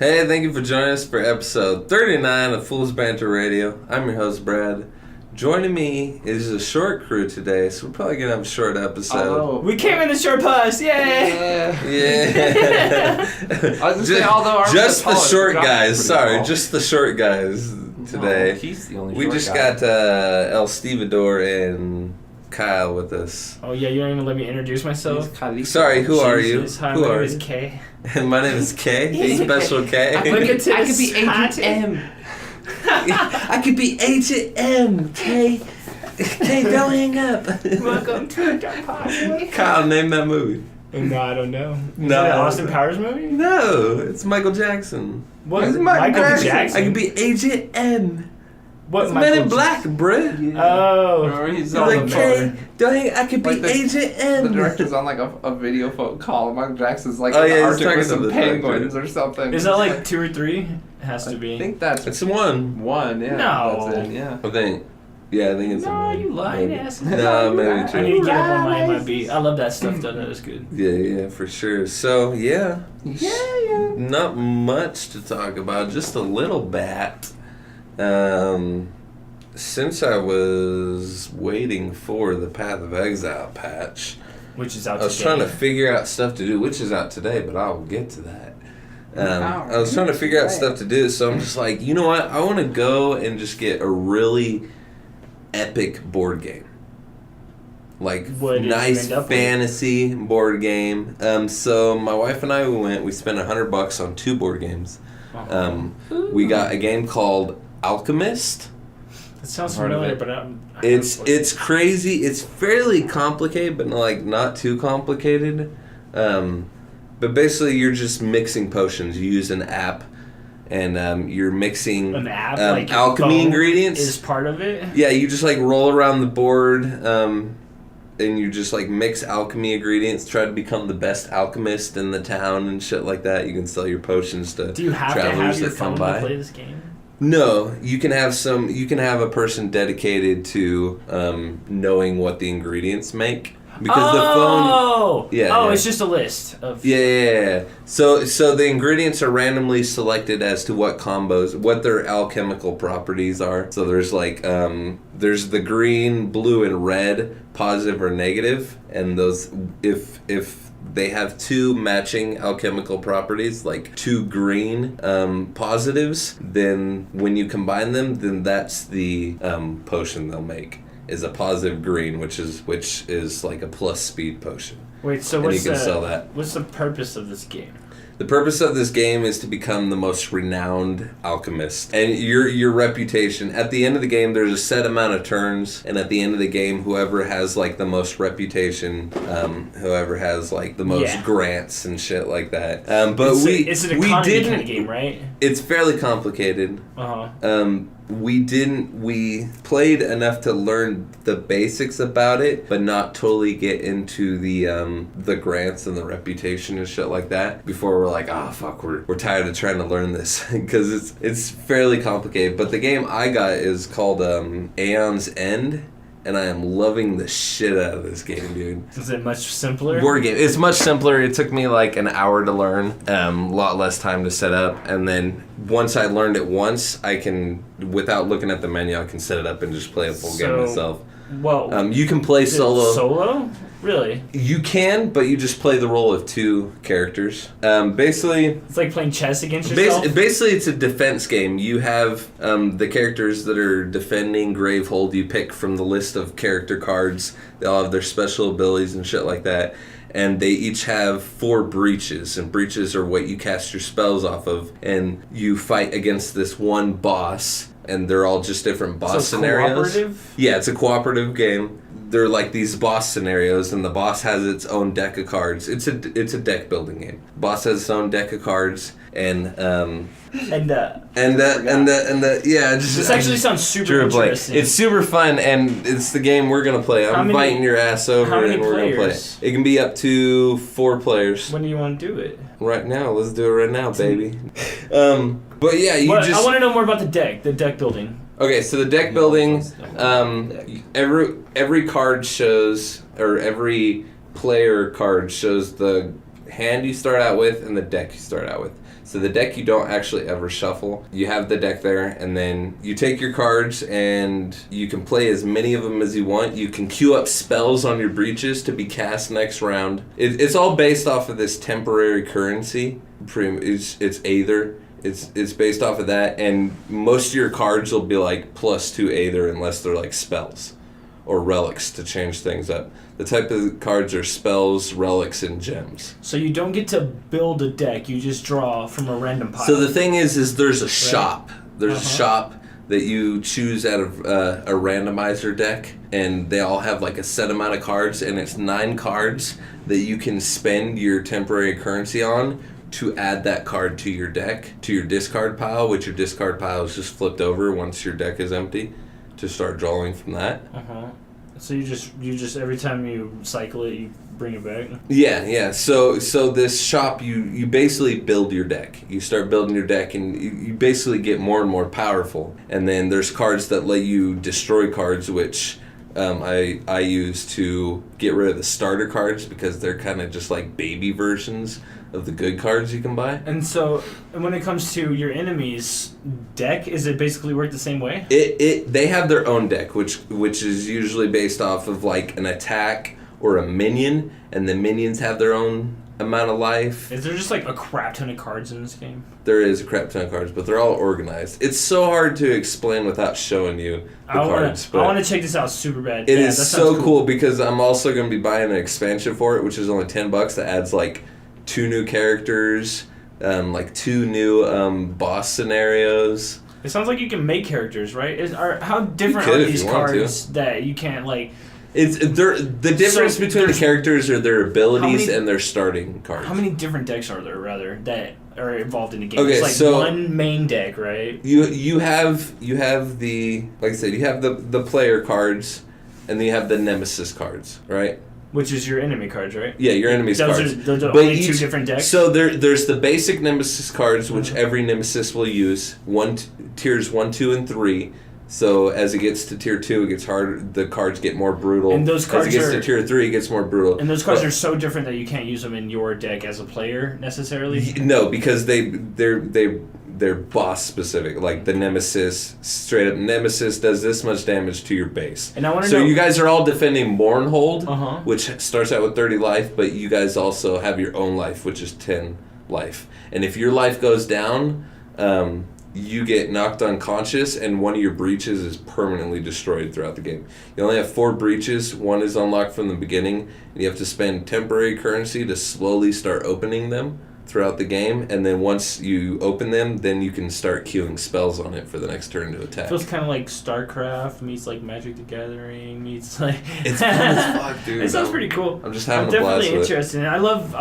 Hey, thank you for joining us for episode 39 of Fool's Banter Radio. I'm your host, Brad. Joining me is a short crew today, so we're probably going to have a short episode. Oh, we came in the short bus, yay! Yeah. I was just saying, although just the short guys, sorry, just the short guys today. No, he's the only we short just guy. got El Stevedore and Kyle with us. Oh yeah, you don't even let me introduce myself? Sorry, who are you? Hi, Who my are name is you? K. My name is K, Special K. I could be H&M. I could be H&M, K. K, don't hang up. Welcome to the party. Kyle, name that movie. No, I don't know. Is No. that an Austin Powers movie? No, it's Michael Jackson. What? It's Michael Jackson? I could be H&M. What? It's Men in Black, bruh. Oh. Remember, he's He's on like, the K, don't hang I could be Like the H&M. director's on like a video phone call. Michael Jackson's like Oh, in the yeah, he's Arctic talking with to some the penguins director. or something. Is that like 2 or 3? It has to be. I think that's It's one. one, yeah. No. That's it, yeah. I think. Yeah, I think it's No, one. you lying Maybe. ass. No, maybe I need two. to get up on my MIB. I love that stuff though. That is good. Yeah, for sure. So, yeah. Yeah. Not much to talk about, just a little bit. Since I was waiting for the Path of Exile patch, Which is out I was today. trying to figure out stuff to do, which is out today, but I will get to that. I was trying to figure out stuff to do, so I'm just like, you know what? I want to go and just get a really epic board game. Like, What did you nice end up with? fantasy board game. So my wife and I, we spent $100 on 2 board games. We got a game called Alchemist. It sounds Heard of familiar, it. but It's crazy. It's fairly complicated, but not too complicated. But basically, you're just mixing potions. You use an app, and you're mixing an app like alchemy phone ingredients. is part of it. Yeah, you just like roll around the board, and you just like mix alchemy ingredients. Try to become the best alchemist in the town and shit like that. You can sell your potions to Do you have to travelers have your that come phone by. to play this game? No, you can have a person dedicated to knowing what the ingredients make because the phone. Yeah. It's just a list of. Yeah. So the ingredients are randomly selected as to what combos, what their alchemical properties are. So there's like there's the green, blue, and red, positive or negative, and those if they have 2 matching alchemical properties, like 2 green positives, then when you combine them, then that's the potion they'll make, is a positive green, which is like a plus speed potion. Wait, so And you can sell that. What's the purpose of this game? The purpose of this game is to become the most renowned alchemist. And your reputation, at the end of the game, there's a set amount of turns, and at the end of the game, whoever has like the most reputation, whoever has like the most grants and shit like that. But it's an economy kind of game, right? It's fairly complicated. We played enough to learn the basics about it, but not totally get into the grants and the reputation and shit like that before we're like, fuck, we're tired of trying to learn this because it's fairly complicated. But the game I got is called Aeon's End, and I am loving the shit out of this game, dude. Is it much simpler? Board game. It's much simpler. It took me like an hour to learn, a lot less time to set up, and then once I learned it once, I can, without looking at the menu, I can set it up and just play a full game myself. Well, you can play solo. Solo? Really? You can, but you just play the role of 2 characters. Basically, it's like playing chess against yourself? Basically, it's a defense game. You have the characters that are defending Gravehold. You pick from the list of character cards. They all have their special abilities and shit like that. And they each have 4 breaches, and breaches are what you cast your spells off of. And you fight against this one boss, and they're all just different boss scenarios. Cooperative? Yeah, it's a cooperative game. They're like these boss scenarios, and the boss has its own deck of cards. It's a deck building game. Boss has its own deck of cards, and This actually sounds super interesting. It's super fun, and it's the game we're gonna play. I'm inviting your ass over, and we're gonna play. It can be up to 4 players. When do you want to do it? Right now, let's do it right now, baby. But yeah, I want to know more about the deck building. Okay, so the deck building, every card shows, or every player card shows hand you start out with and the deck you start out with. So the deck you don't actually ever shuffle. You have the deck there, and then you take your cards, and you can play as many of them as you want. You can queue up spells on your breaches to be cast next round. It's all based off of this temporary currency. It's Aether. It's based off of that, and most of your cards will be like +2 Aether unless they're like spells or relics to change things up. The type of cards are spells, relics, and gems. So you don't get to build a deck, you just draw from a random pile. So the thing is there's a shop. There's a shop that you choose out of a randomizer deck, and they all have like a set amount of cards, and it's 9 cards that you can spend your temporary currency on to add that card to your deck, to your discard pile, which your discard pile is just flipped over once your deck is empty to start drawing from that. So you just every time you cycle it, you bring it back? Yeah. So this shop, you basically build your deck. You start building your deck, and you basically get more and more powerful. And then there's cards that let you destroy cards, which I use to get rid of the starter cards because they're kind of just like baby versions of the good cards you can buy. And so when it comes to your enemy's deck, is it basically work the same way? They have their own deck, which is usually based off of like an attack or a minion, and the minions have their own amount of life. Is there just like a crap ton of cards in this game? There is a crap ton of cards, but they're all organized. It's so hard to explain without showing you the cards. I want to check this out super bad. It is so cool because I'm also going to be buying an expansion for it, which is only $10 that adds like 2 new characters, like 2 new boss scenarios. It sounds like you can make characters, right? How different are these cards that you can't like? The difference between the characters are their abilities and their starting cards. How many different decks are there, rather, that are involved in the game? Okay, it's like so one main deck, right? You have the, like I said, you have the player cards, and then you have the nemesis cards, right? Which is your enemy cards, right? Yeah, your enemy's cards. Those are only 2 different decks? So there's the basic nemesis cards, which every nemesis will use. Tiers 1, 2, and 3. So as it gets to tier 2, it gets harder. The cards get more brutal. And those cards as it gets to tier 3, it gets more brutal. And those cards are so different that you can't use them in your deck as a player necessarily. No, because they're boss specific. Like the nemesis, straight up nemesis does this much damage to your base. And I want to know. So you guys are all defending Mournhold, which starts out with 30 life, but you guys also have your own life, which is 10 life. And if your life goes down, you get knocked unconscious, and one of your breaches is permanently destroyed throughout the game. You only have 4 breaches. 1 is unlocked from the beginning, and you have to spend temporary currency to slowly start opening them throughout the game, and then once you open them, then you can start queuing spells on it for the next turn to attack. Feels kind of like StarCraft meets like Magic the Gathering meets like. It's fun as fuck, dude. It sounds pretty cool. I'm just having a blast with it. I'm definitely interested. I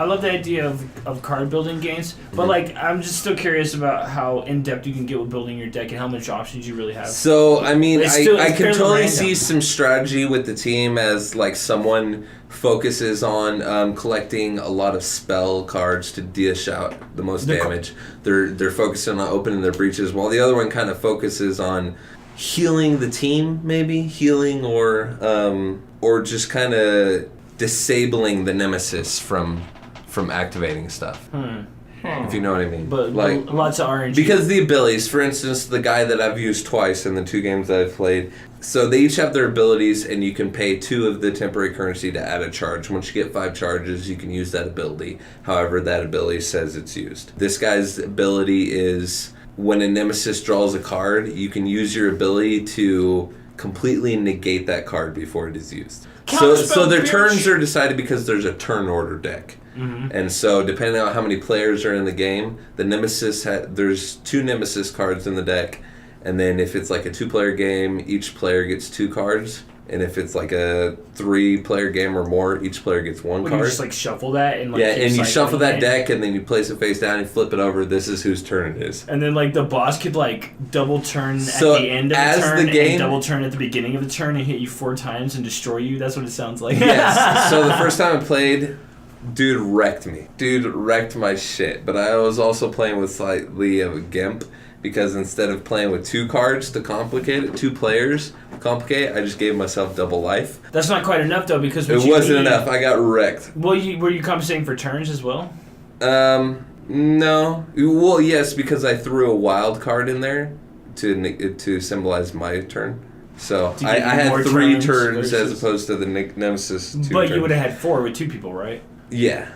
love the idea of card building games, but like I'm just still curious about how in depth you can get with building your deck and how much options you really have. So I mean, I can totally random. see some strategy with the team as like someone focuses on collecting a lot of spell cards to dish out the most damage. They're focusing on opening their breaches, while the other one kind of focuses on healing the team, maybe healing or just kind of disabling the nemesis from activating stuff. If you know what I mean. But like lots of RNG. Because the abilities, for instance, the guy that I've used twice in the 2 games that I've played, so they each have their abilities, and you can pay 2 of the temporary currency to add a charge. Once you get 5 charges, you can use that ability. However, that ability says it's used. This guy's ability is when a nemesis draws a card, you can use your ability to completely negate that card before it is used. So their turns are decided because there's a turn order deck. And so depending on how many players are in the game, the nemesis there's 2 nemesis cards in the deck, and then if it's like a 2-player game, each player gets 2 cards, and if it's like a 3-player game or more, each player gets 1 card. You just like shuffle that and like and you shuffle that deck, and then you place it face down, and flip it over. This is whose turn it is. And then like the boss could like double turn at the end of the turn, and double turn at the beginning of the turn, and hit you 4 times and destroy you. That's what it sounds like. Yes. So the first time I played, dude wrecked me. Dude wrecked my shit. But I was also playing with slightly of a gimp, because instead of playing with 2 cards to complicate it, 2 players complicate it, I just gave myself double life. That's not quite enough though, because It wasn't enough. I got wrecked. Well, were you compensating for turns as well? No. Well, yes, because I threw a wild card in there to symbolize my turn. So I had 3 turns as opposed to the Nemesis 2 But turns. you would have had 4 with 2 people, right? Yeah.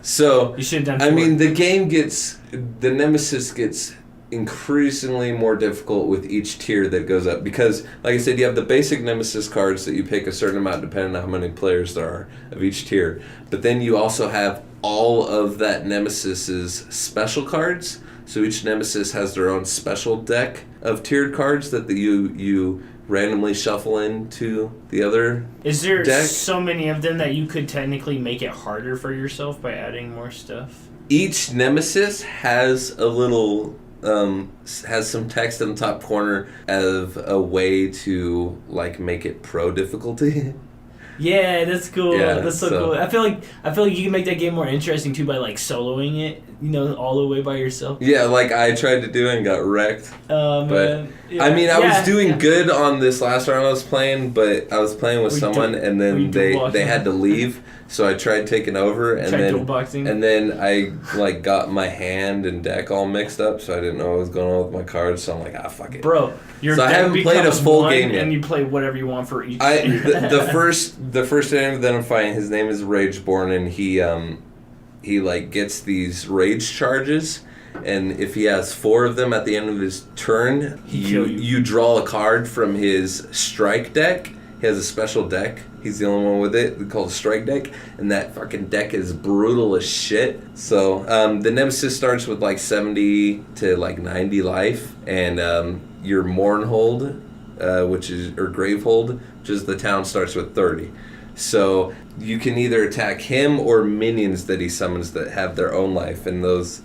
So You should have done 4. I mean, the Nemesis gets increasingly more difficult with each tier that goes up because, like I said, you have the basic Nemesis cards that you pick a certain amount depending on how many players there are of each tier. But then you also have all of that Nemesis's special cards. So each Nemesis has their own special deck of tiered cards that you randomly shuffle into the other Is there deck. so many of them that you could technically make it harder for yourself by adding more stuff? Each Nemesis has a little has some text in the top corner of a way to like make it pro difficulty. Yeah, that's cool. Yeah, That's so cool. I feel like you can make that game more interesting too by like soloing it, all the way by yourself. Yeah, like I tried to do and got wrecked. Man. But Yeah. I mean, I was doing yeah. good on this last round I was playing, but I was playing with someone and then they had to leave, so I tried taking over and then I like got my hand and deck all mixed up, so I didn't know what was going on with my cards. So I'm like, fuck it, bro. Your so I deck haven't played a becomes full one, game yet. and you play whatever you want for each. The first enemy that I'm fighting, his name is Rageborn, and he like gets these rage charges. And if he has 4 of them at the end of his turn, you draw a card from his strike deck. He has a special deck. He's the only one with it called a strike deck. And that fucking deck is brutal as shit. So the Nemesis starts with like 70 to like 90 life. And your Mournhold, or Gravehold, which is the town, starts with 30. So you can either attack him or minions that he summons that have their own life. And those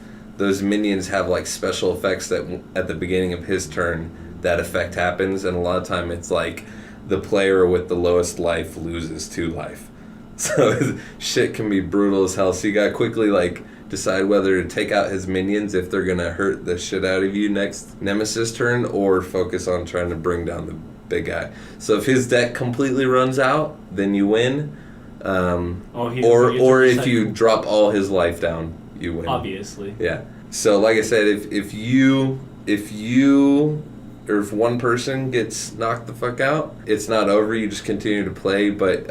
minions have like special effects that at the beginning of his turn that effect happens, and a lot of time it's like the player with the lowest life loses 2 life. So shit can be brutal as hell. So you gotta quickly like decide whether to take out his minions if they're gonna hurt the shit out of you next Nemesis turn, or focus on trying to bring down the big guy. So if his deck completely runs out, then you win. Or if you drop all his life down, you win. Obviously. Yeah. So like I said, if one person gets knocked the fuck out, it's not over. You just continue to play. But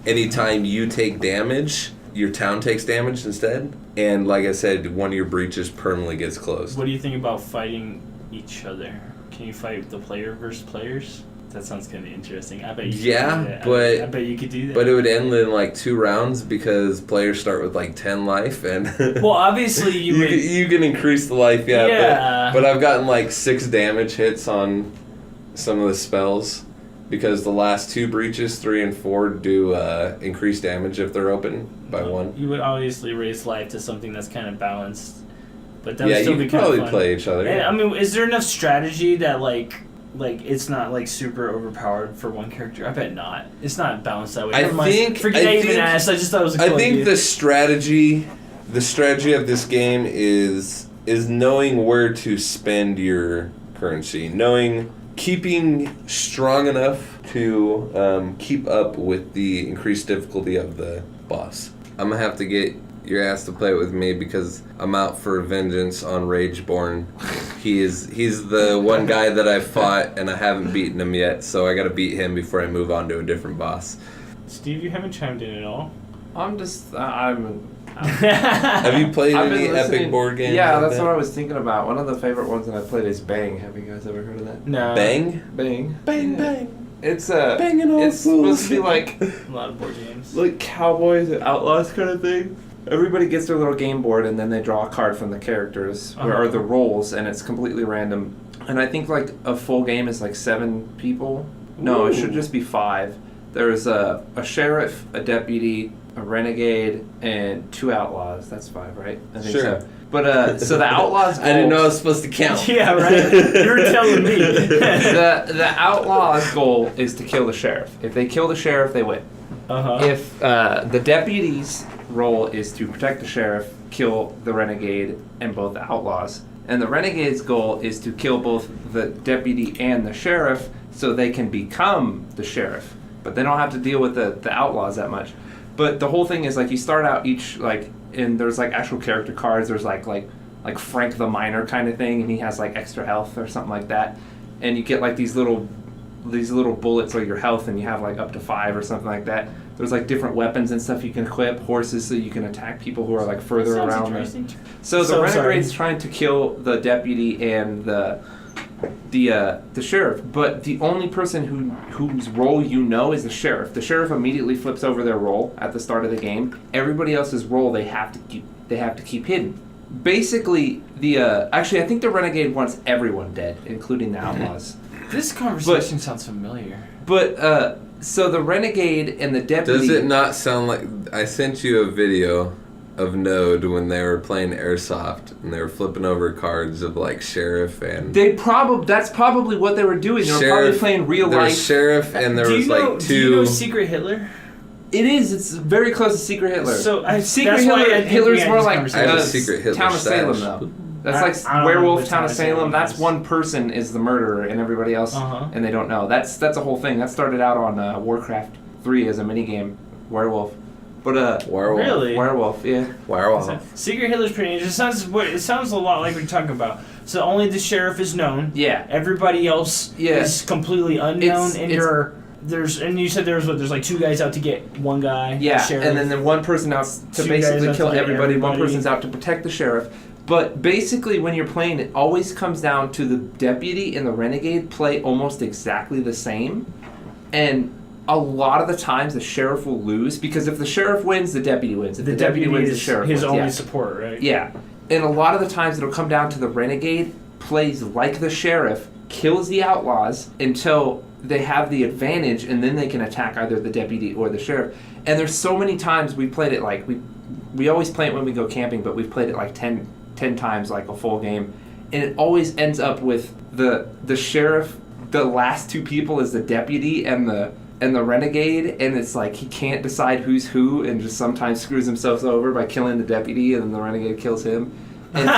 anytime you take damage, your town takes damage instead. And like I said, one of your breaches permanently gets closed. What do you think about fighting each other? Can you fight the player versus players? That sounds kind of interesting. I bet you could do that. but I bet you could do that. But it would end in like 2 rounds because players start with like 10 life, and well, obviously you can increase the life, yeah. But I've gotten like 6 damage hits on some of the spells because the last 2 breaches, 3 and 4, do increase damage if they're open by 1. You would obviously raise life to something that's kind of balanced, but that would still be kind of fun. You could probably play each other. And, I mean, is there enough strategy that like it's not like super overpowered for one character? I bet not. It's not balanced that way. I just thought it was a cool idea. The strategy of this game is knowing where to spend your currency, keeping strong enough to keep up with the increased difficulty of the boss. I'm gonna have to get your ass to play it with me because I'm out for vengeance on Rageborn. He's the one guy that I fought and I haven't beaten him yet, so I gotta beat him before I move on to a different boss. Steve, you haven't chimed in at all. I'm Have you played any epic board games? Yeah, that's what I was thinking about. One of the favorite ones that I played is Bang. Have you guys ever heard of that? No. Bang? Bang. Bang, Yeah. bang. It's Banging all it's fools. supposed to be like A lot of board games. like cowboys and outlaws kind of thing. Everybody gets their little game board and then they draw a card from the characters or the roles, and it's completely random. And I think like a full game is like 7 people. No, it should just be 5. There's a sheriff, a deputy, a renegade, and 2 outlaws. That's 5, right? I think so. But so the outlaws. I didn't know I was supposed to count. Yeah, right. You were telling me. The outlaws' goal is to kill the sheriff. If they kill the sheriff, they win. If the deputy's role is to protect the sheriff, kill the renegade, and both the outlaws, And the Renegade's goal is to kill both the deputy and the sheriff so they can become the sheriff. But they don't have to deal with the outlaws that much. But the whole thing is, like, you start out each, like, and there's, like, actual character cards. There's, like Frank the Miner kind of thing, and he has, like, extra health or something like that. And you get, like, these little bullets of your health, and you have, like, up to 5 or something like that. There's, like, different weapons and stuff you can equip, horses so you can attack people who are, like, further around. So the Renegade's trying to kill the deputy and the sheriff, but the only person whose role you know is the sheriff. The sheriff immediately flips over their role at the start of the game. Everybody else's role they have to keep hidden. Basically, actually I think the Renegade wants everyone dead, including the outlaws. This conversation sounds familiar. But so the Renegade and the deputy. Does it not sound like I sent you a video of Node when they were playing Airsoft and they were flipping over cards of like sheriff and that's probably what they were doing. They were probably playing real life. Sheriff and there was like 2. Do you know Secret Hitler? It is. It's very close to Secret Hitler. So Secret Hitler's more like I have a Secret Hitler Town of Salem though. That's like Werewolf Town of Salem. That's one person is the murderer and everybody else and they don't know. That's a whole thing. That started out on Warcraft 3 as a minigame, Werewolf. But Werewolf. Really? Werewolf, yeah. Werewolf. Secret Hitler's pretty interesting. It sounds a lot like what you're talking about. So only the sheriff is known. Yeah. Everybody else is completely unknown. And you said there's like 2 guys out to get one guy. Yeah. The sheriff. And then one person out to basically kill everybody. One person's out to protect the sheriff. But basically, when you're playing, it always comes down to the deputy and the renegade play almost exactly the same, and a lot of the times the sheriff will lose because if the sheriff wins, the deputy wins. If the deputy wins, the sheriff wins. His only support, right? Yeah. And a lot of the times it'll come down to the renegade plays like the sheriff, kills the outlaws until they have the advantage, and then they can attack either the deputy or the sheriff. And there's so many times we played it like we always play it when we go camping, but we've played it like 10 times, like a full game, and it always ends up with the sheriff. The last 2 people is the deputy and the renegade, and it's like he can't decide who's who, and just sometimes screws himself over by killing the deputy, and then the renegade kills him. And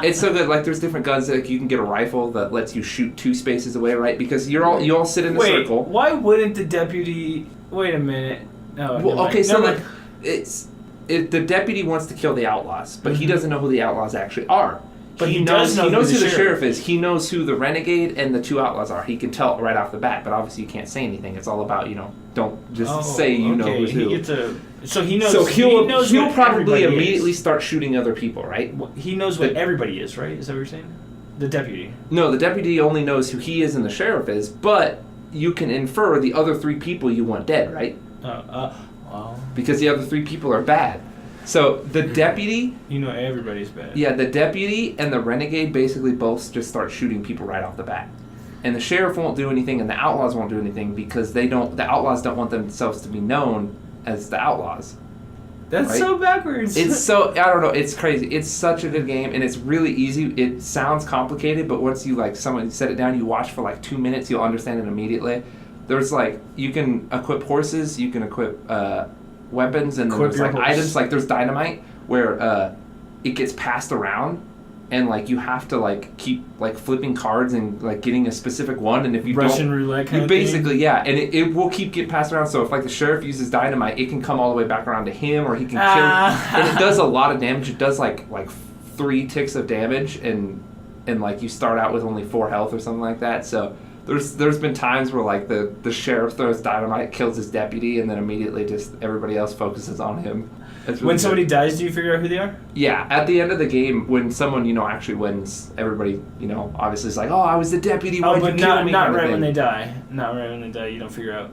it's so good. Like there's different guns. Like you can get a rifle that lets you shoot 2 spaces away, right? Because you all sit in a circle. Why wouldn't the deputy? Wait a minute. No. Well, okay, so like the deputy wants to kill the outlaws, but he doesn't know who the outlaws actually are. But he knows who the sheriff is. He knows who the renegade and the 2 outlaws are. He can tell right off the bat, but obviously you can't say anything. It's all about, don't just say know who's who. So he knows. So he'll probably immediately start shooting other people, right? He knows what everybody is, right? Is that what you're saying? The deputy. No, the deputy only knows who he is and the sheriff is, but you can infer the other 3 people you want dead, right? Because the other 3 people are bad. So the deputy... everybody's bad. Yeah, the deputy and the renegade basically both just start shooting people right off the bat. And the sheriff won't do anything and the outlaws won't do anything because the outlaws don't want themselves to be known as the outlaws. That's right? So backwards. It's so... I don't know. It's crazy. It's such a good game and it's really easy. It sounds complicated, but once you someone set it down, you watch for 2 minutes, you'll understand it immediately. There's you can equip horses, you can equip... weapons and then there's items there's dynamite where it gets passed around and you have to keep flipping cards and getting a specific one, and if you Russian roulette kind of basically thing? And it will keep getting passed around. So if the sheriff uses dynamite, it can come all the way back around to him, or he can kill, and it does a lot of damage. It does like 3 ticks of damage, and you start out with only 4 health or something like that. So There's been times where the sheriff throws dynamite, kills his deputy, and then immediately just everybody else focuses on him. Really when somebody dies, do you figure out who they are? Yeah, at the end of the game, when someone actually wins, everybody obviously is like, oh, I was the deputy. Why'd you kill me? Not right when they die. Not right when they die. You don't figure out.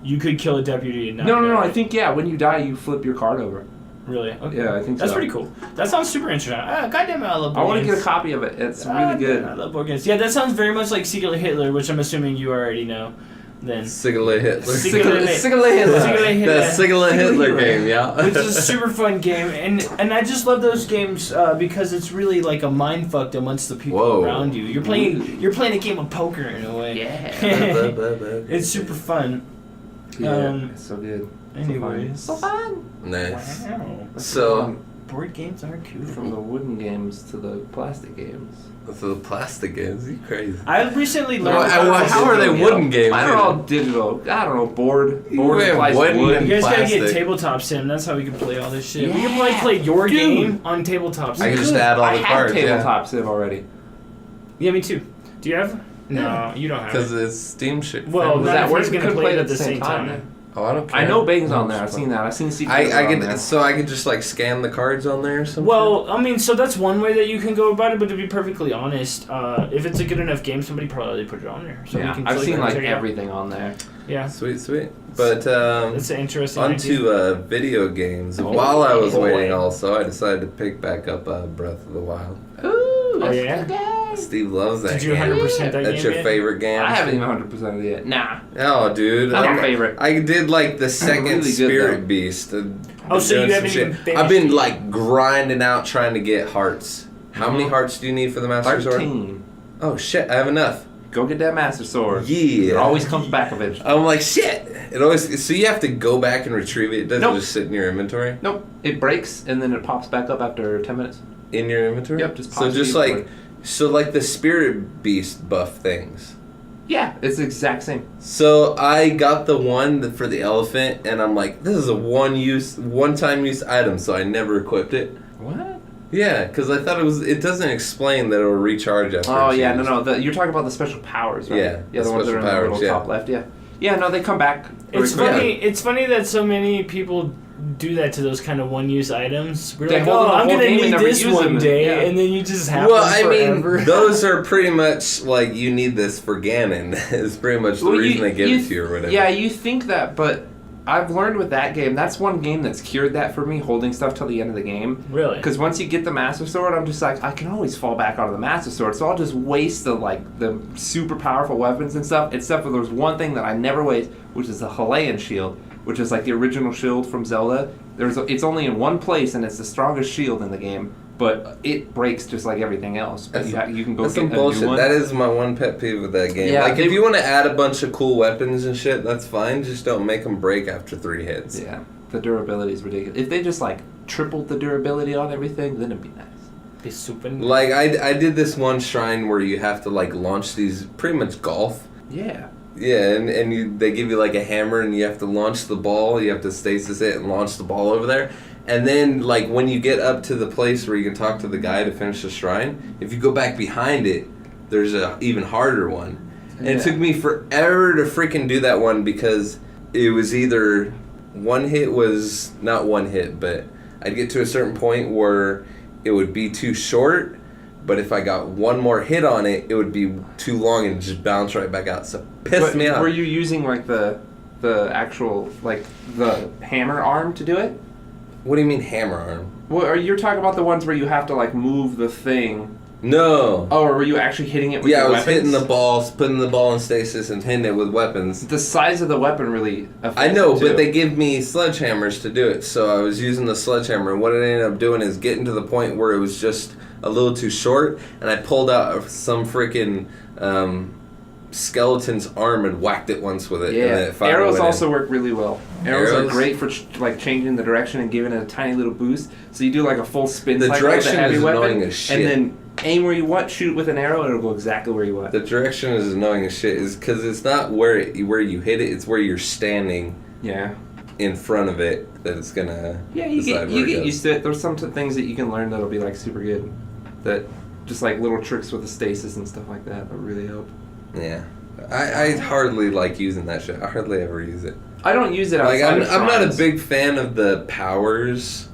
You could kill a deputy and not. No. I think when you die, you flip your card over. Really? Okay. Yeah, I think that's pretty cool. That sounds super interesting. Goddamn, I love board games. I want to get a copy of it. It's really good. I love board games. Yeah, that sounds very much like Secret Hitler, which I'm assuming you already know. Then Secret Hitler. Secret Hitler game, yeah. Which is a super fun game, and I just love those games because it's really like a mind fuck amongst the people around you. You're playing a game of poker in a way. Yeah. It's super fun. Yeah, it's so good. Anyways. So fun. Nice. Wow. So, board games are cool. From the wooden games to the plastic games. So the plastic games, you crazy. I recently learned. How are they wooden games? Mine are all digital. I don't know, board have wooden wood. and You guys gotta plastic. get tabletop sim. That's how we can play all this shit. Yeah. We can probably play your Dude. game on tabletop sim. I can just add all the cards. I have tabletop sim already. Yeah, me too. Do you have? No, you don't have. Because it's Steam shit. Well, Does not that if work? he's We gonna couldn't play it at the same time. then. Oh, I don't care. I know Bang's on there. I've seen that. I've seen Secret I on there. could, so I could just like scan the cards on there or something. Well, I mean, so that's one way that you can go about it. But to be perfectly honest, if it's a good enough game, somebody probably put it on there. So Yeah, we can I've click seen and like check it out. everything on there. Yeah, Sweet. But it's an interesting. onto idea. Video games. Oh, While I was boy. waiting, also I decided to pick back up Breath of the Wild. Ooh, Oh, yeah? Steve loves that Did you game. 100% that game? That's your yet? favorite game. I haven't even 100% it yet. Nah. Oh, dude. Not my favorite. I did like the second Really good, Spirit though. Beast. Oh, so doing you some haven't shit. even finished I've been it? like grinding out trying to get hearts. How many hearts do you need for the Master Sword? 13. Oh shit, I have enough. Go get that Master Sword. Yeah. It always comes back eventually. I'm like shit. It always so you have to go back and retrieve it. It doesn't Nope. just sit in your inventory. Nope. It breaks and then it pops back up after 10 minutes. In your inventory. Yep, just so pops just the like inventory. so like the Spirit Beast buff things. Yeah, it's the exact same. So I got the one for the elephant, and I'm like, this is a one-time use item, so I never equipped it. What? Yeah, because I thought it doesn't explain that it'll recharge after. Oh, it's yeah, used. no. You're talking about the special powers, right? Yeah, Yeah, the the ones that are in special the powers, little yeah. top left, yeah. Yeah, no, they come back. It's very quickly. funny. It's funny that so many people do that to those kind of one-use items. We're They like, hold oh, them the I'm whole gonna game and need never this use one them, day, yeah. and then you just have Well, them forever. I mean, those are pretty much like you need this for Ganon. Is pretty much the Well, reason they give it to you or whatever. Yeah, you think that, but I've learned with that game, that's one game that's cured that for me, holding stuff till the end of the game. Really? Because once you get the Master Sword, I'm just like, I can always fall back onto the Master Sword, so I'll just waste the super powerful weapons and stuff, except for there's one thing that I never waste, which is the Hylian shield, which is like the original shield from Zelda. It's only in one place, and it's the strongest shield in the game, but it breaks just like everything else. But you can go That's get some a bullshit. new one. That is my one pet peeve with that game. Yeah, like, if you want to add a bunch of cool weapons and shit, that's fine. Just don't make them break after 3 hits. Yeah, the durability is ridiculous. If they just like tripled the durability on everything, then it'd be nice. Be super. Like, I did this one shrine where you have to, like, launch these, pretty much golf. Yeah. Yeah, and they give you, like, a hammer, and you have to launch the ball. You have to stasis it and launch the ball over there. And then, like, when you get up to the place where you can talk to the guy to finish the shrine, if you go back behind it, there's a even harder one. And it took me forever to freaking do that one because it was either one hit was, not one hit, but I'd get to a certain point where it would be too short, but if I got one more hit on it, it would be too long and just bounce right back out. So it pissed me off. Were you using like the actual like the hammer arm to do it? What do you mean hammer arm? Well, are you talking about the ones where you have to like move the thing? No. Oh, or were you actually hitting it with Yeah, I your was weapons? hitting the balls, putting the ball in stasis and hitting it with weapons. The size of the weapon really affects I know, it, too. but they give me sledgehammers to do it, so I was using the sledgehammer, and what it ended up doing is getting to the point where it was just a little too short, and I pulled out some freaking skeleton's arm and whacked it once with it. Yeah, and then it finally arrows went also in. work really well. Arrows are Arrows? great for like changing the direction and giving it a tiny little boost. So you do like a full spin The cycle with direction a heavy is weapon, annoying as shit. and then aim where you want, shoot with an arrow, and it'll go exactly where you want. The direction is annoying as shit, is because it's not where you hit it, it's where you're standing Yeah. in front of it that it's gonna You decide get where it goes. used to it. There's some things that you can learn that'll be like super good. That just like little tricks with the stasis and stuff like that will really help. Yeah. I hardly like using that shit. I hardly ever use it. I don't use it Like, outside I'm of not a shrines. big fan of the powers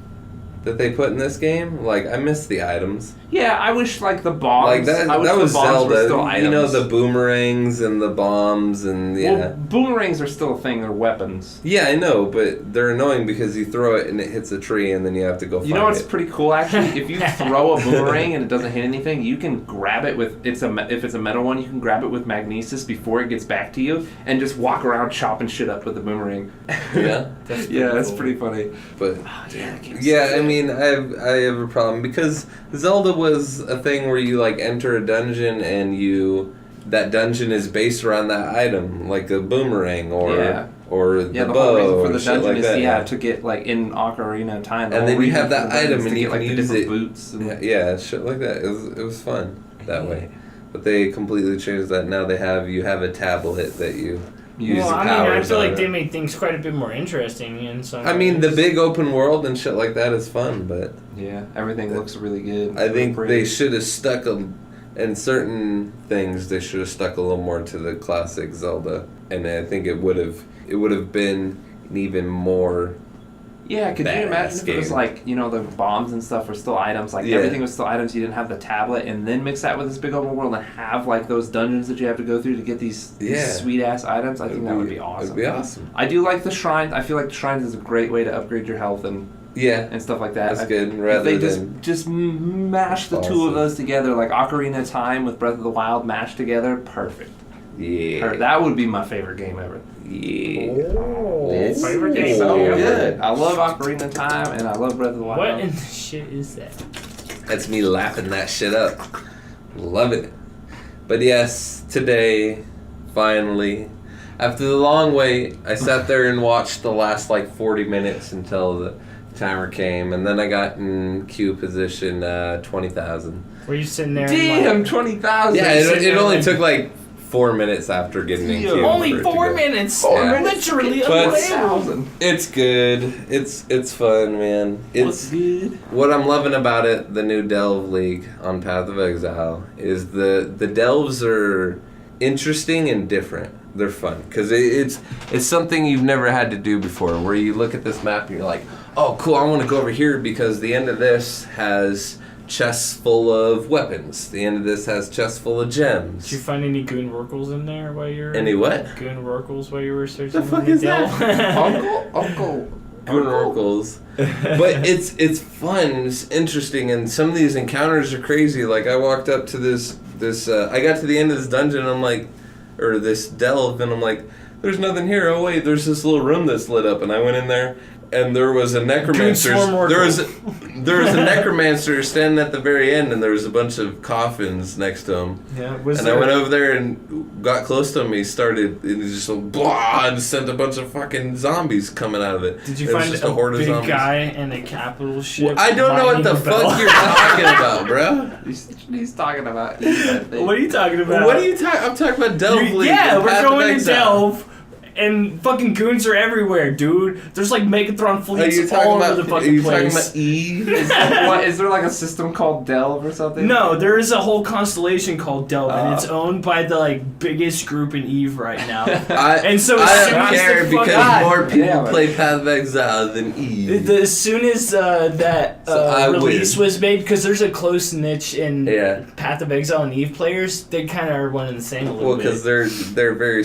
that they put in this game. Like, I miss the items. Yeah, I wish like the bombs. Like, that I wish was the bombs were Zelda. still You know, items. the boomerangs and the bombs and, yeah. Well, boomerangs are still a thing. They're weapons. Yeah, I know, but they're annoying because you throw it and it hits a tree and then you have to go find You know what's it. pretty cool actually? If you throw a boomerang and it doesn't hit anything, you can grab it with if it's a metal one, you can grab it with magnesis before it gets back to you and just walk around chopping shit up with the boomerang. Yeah? That's pretty funny. But, That yeah, I mean, I have a problem because Zelda was a thing where you, like, enter a dungeon and that dungeon is based around that item, like a boomerang or or the bow, whole reason for the dungeon like is that, to get like in Ocarina of Time. And then you have that item and you can use it. Boots and Shit like that. It was fun that way. But they completely changed that. Now you have a tablet that you use. Well, I feel like they made things quite a bit more interesting in some ways. the big open world and shit like that is fun, but everything looks really good. I think they should have stuck in certain things. They should have stuck a little more to the classic Zelda, and I think it would have been an even more. Yeah, could you imagine if it was like, the bombs and stuff were still items, like everything was still items, you didn't have the tablet, and then mix that with this big open world and have like those dungeons that you have to go through to get these sweet ass items? I think that would be awesome. It'd be awesome. I do like the shrines. I feel like the shrines is a great way to upgrade your health and stuff like that. That's good. Rather than just mash the two of those together, like Ocarina of Time with Breath of the Wild mashed together, perfect. Yeah. That would be my favorite game ever. Yeah. It's so good. I love Ocarina of Time and I love Breath of the Wild. What in the shit is that? That's me lapping that shit up. Loving it. But yes, today, finally, after the long wait, I sat there and watched the last 40 minutes until the timer came, and then I got in queue position 20,000. Were you sitting there? Damn, 20,000. Yeah, it only took 4 minutes after getting in queue. Only 4 minutes. 4 minutes, literally. But it's good. It's fun, man. It's good. What I'm loving about it, the new Delve League on Path of Exile, is the delves are interesting and different. They're fun because it's something you've never had to do before. Where you look at this map and you're like, oh, cool, I want to go over here because the end of this has chests full of weapons. The end of this has chests full of gems. Did you find any goon Rorkles in there while you were... Any what? Goon Rorkles while you were searching? The fuck is that? Uncle. Goon Rorkles. But it's fun, it's interesting, and some of these encounters are crazy. Like, I walked up to this I got to the end of this dungeon, and I'm like, or this delve, and I'm like, there's nothing here. Oh wait, there's this little room that's lit up, and I went in there, and there was a necromancer. There was a necromancer standing at the very end, and there was a bunch of coffins next to him. Yeah, and I went over there and got close to him. He just blah, and sent a bunch of fucking zombies coming out of it. Did you find a big guy in a capital ship? Well, I don't know what the fuck you're talking about, bro. He's talking about. What are you talking about? What are you talking? I'm talking about Delve League. Yeah, we're going to Delve. And fucking goons are everywhere, dude. There's Megatron fleets all over the fucking place. Are you talking about Eve? Is there a system called Delve or something? No, there is a whole constellation called Delve, and it's owned by the biggest group in Eve right now. I don't care because more people play Path of Exile than Eve. As soon as that release was made, because there's a close niche in Path of Exile and Eve players, they kind of are one and the same a little bit. Well, because they're very...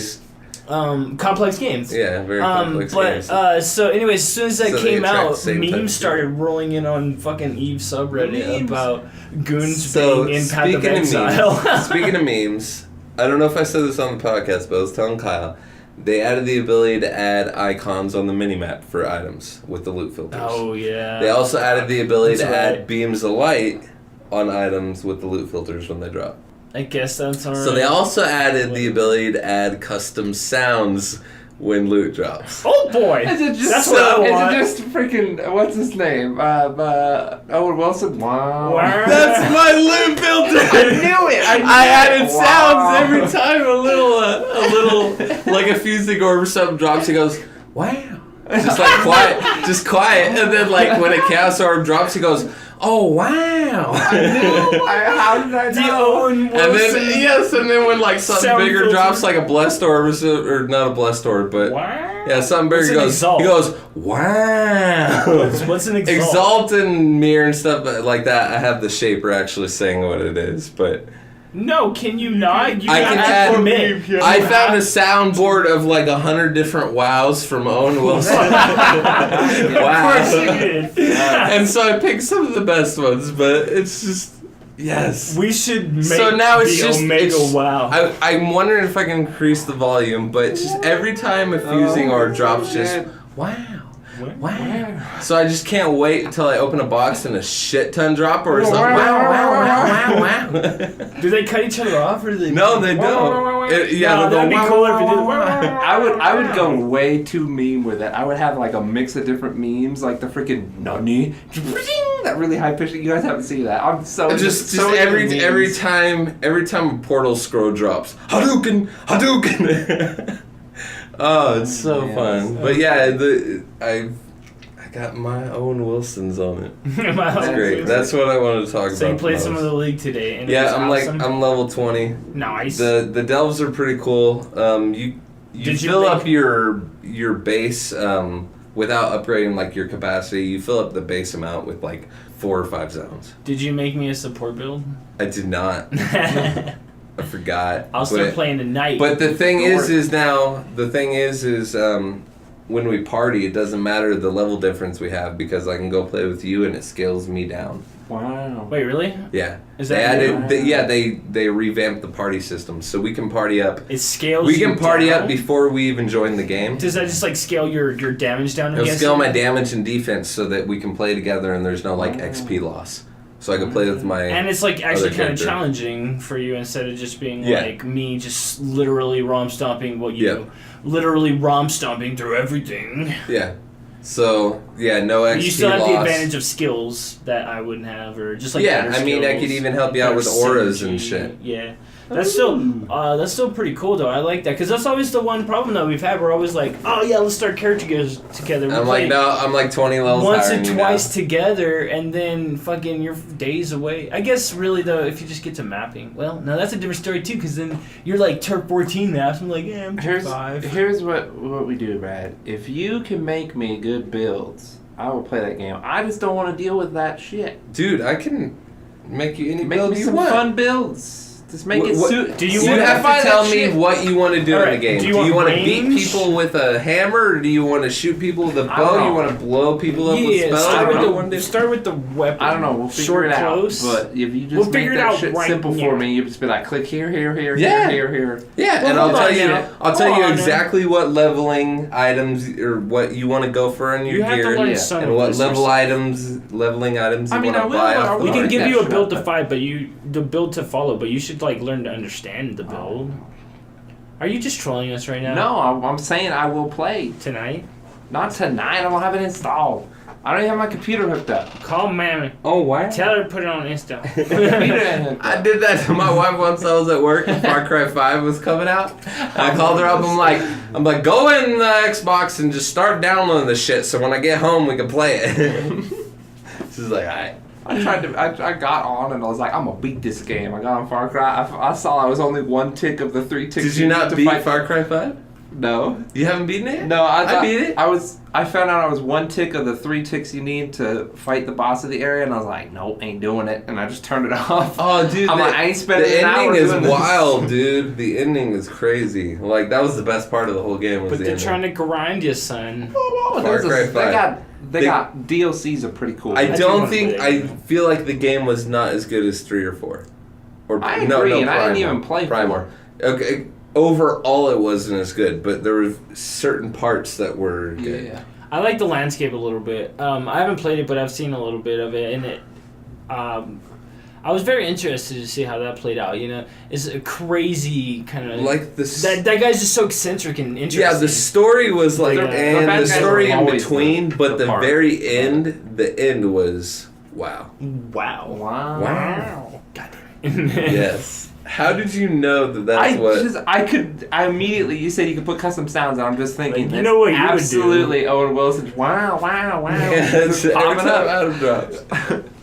complex games. Yeah, very complex games. So anyways, as soon as that came out, memes started rolling in on fucking Eve subreddit about goons being in Path of Exile. Speaking of memes, I don't know if I said this on the podcast, but I was telling Kyle, they added the ability to add icons on the minimap for items with the loot filters. Oh, yeah. They also added the ability to add beams of light on items with the loot filters when they drop. I guess that's alright. So they also added the ability to add custom sounds when loot drops. Oh boy! That's what I want. Is it just freaking, what's his name? Owen Wilson? Wow. That's my loot filter! I knew it! I added sounds every time a little, like a fusing orb or something drops, he goes, wow. Just quiet. And then when a chaos orb drops, he goes, oh wow! I knew. How did I know? And then when something bigger filter. Drops, like a blessed orb or not a blessed orb, but something bigger goes. He goes, wow! What's an exalt? Exalt and mirror and stuff like that. I have the shaper actually saying what it is, but. No, can you not? You I can add. I found a soundboard of 100 different wows from Owen Wilson. Wow. Of course you did. And so I picked some of the best ones, but it's just yes. We should make so now it's just Omega Wow. I'm wondering if I can increase the volume, but just every time a fusing or drops, just wow. Wow. So I just can't wait until I open a box and a shit ton drop, or it's like wow. Do they cut each other off, or do they? No, they don't. that'd be cooler if you did. I would go way too meme with it. I would have like a mix of different memes, like the freaking Nani, that really high pitch. You guys haven't seen that. I'm so just every time a portal scroll drops, Hadouken. Oh, it's so fun. But yeah, I got my own Wilsons on it. That's great. That's what I wanted to talk about. So you played some of the league today. And yeah, I'm level 20. Nice. The delves are pretty cool. You fill up your base without upgrading like your capacity. You fill up the base amount with like 4 or 5 zones. Did you make me a support build? I did not. I forgot. I'll start playing tonight. But the thing is when we party, it doesn't matter the level difference we have because I can go play with you and it scales me down. Wow. Wait, really? Yeah. Is that they revamped the party system so we can party up. It scales. We can party up before we even join the game. Does that just like scale your damage down? It'll scale my damage and defense so that we can play together and there's no like XP loss. So I can play with my. And it's like actually kind of challenging for you instead of just being like me just literally ROM stomping what you literally ROM stomping through everything. Yeah. So no XP loss. You still have the advantage of skills that I wouldn't have, or just like I mean I could even help you out with auras and shit. Yeah. That's still pretty cool though. I like that because that's always the one problem that we've had. We're always like, oh yeah, let's start characters together. I'm like 20 levels once higher or twice together, and then fucking you're days away. I guess really though, if you just get to mapping, well, no, that's a different story too. Because then you're like Turf 14 maps. I'm like, yeah, I'm 5. Here's what we do, Brad. If you can make me good builds, I will play that game. I just don't want to deal with that shit. Dude, I can make you any build you some want. Fun builds. Just make it suit. Do you have to tell me what you want to do in the game? Do you want to beat people with a hammer, or do you want to shoot people with a bow? You want to blow people up with spells? Start with the weapon. I don't know. We'll figure it out. But if you just make that shit simple for me, you just be like, click here. Yeah, and I'll tell you exactly what leveling items or what you want to go for in your gear, and what leveling items you want to buy. We can give you a build to fight, but the build to follow, but you should like learn to understand the build. Are you just trolling us right now? No, I'm saying I will play tonight. Not tonight. I don't have it installed. I don't even have my computer hooked up. Call Mammy. Oh, why? Tell her to put it on Insta. I did that to my wife once I was at work and Far Cry 5 was coming out. I called her up. I'm like, go in the Xbox and just start downloading the shit so when I get home we can play it. She's like, alright. I got on and I was like, I'm gonna beat this game. I got on Far Cry. I saw I was only 1 tick of the 3 ticks. Did you not beat Far Cry 5? No. You haven't beaten it yet? No, I beat it. I found out I was 1 tick of the 3 ticks you need to fight the boss of the area, and I was like, nope, ain't doing it, and I just turned it off. Oh, dude, I ain't spending an hour doing this. The ending is wild, dude. The ending is crazy. Like that was the best part of the whole game. But they're trying to grind you, son. Far Cry 5. They got DLCs are pretty cool. I feel like the game was not as good as 3 or 4. I agree, and I didn't even play 4. Okay, overall it wasn't as good, but there were certain parts that were good. Yeah. I like the landscape a little bit. I haven't played it, but I've seen a little bit of it, and it. I was very interested to see how that played out. You know, it's a crazy kind of like this. That guy's just so eccentric and interesting. Yeah, the story was like, and the story in between, but the very end, the end was wow. Wow. God damn it. Yes. How did you know that that's I immediately, you said you could put custom sounds, and I'm just thinking, like, you know what absolutely Owen Wilson. Wow. Yeah, every time Adam drops.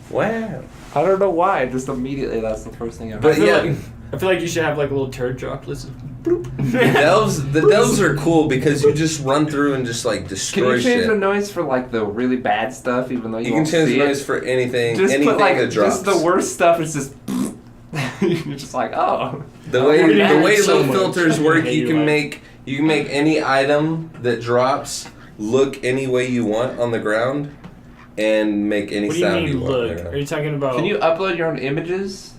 Wow. I don't know why. Just immediately, that's the first thing I feel like you should have like a little turd drop. Listen. The delves are cool because you just run through and just like destroy shit. Can you change the noise for like the really bad stuff, even though you can change the noise for anything? Just anything put like that drops. Just the worst stuff is just. You're just like, oh. The way low filters work, you can make any item that drops look any way you want on the ground. And make any sound you want. Look? Are you talking about? Can you upload your own images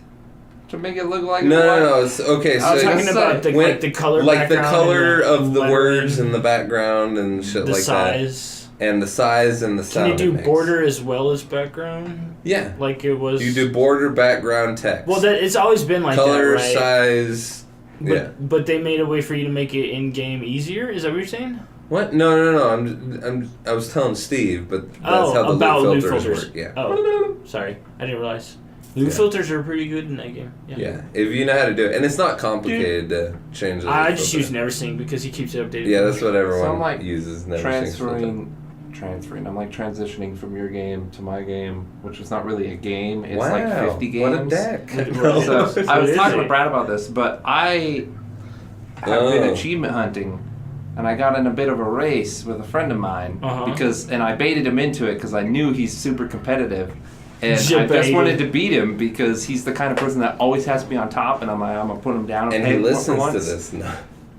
to make it look like? No. Okay, so I was talking about the color, like the color of the words in the background and shit like that. The size. And the size and the sound. Can you do border as well as background? Yeah. Like it was. You do border, background, text. Well, it's always been like color, that, right? size. But they made a way for you to make it in game easier. Is that what you're saying? What? No. I was telling Steve, but that's how the loot filters work. Yeah. Oh, sorry, I didn't realize. Loot filters are pretty good in that game. Yeah, if you know how to do it, and it's not complicated to change. I just use NeverSync because he keeps it updated. Yeah, that's what everyone like uses. Transferring. I'm like transitioning from your game to my game, which is not really a game. It's like 50 games. What a deck! So I was talking to Brad about this, but I have been achievement hunting, and I got in a bit of a race with a friend of mine and I baited him into it because I knew he's super competitive, and I just wanted to beat him because he's the kind of person that always has to be on top, and I'm gonna put him down. And he listens to this.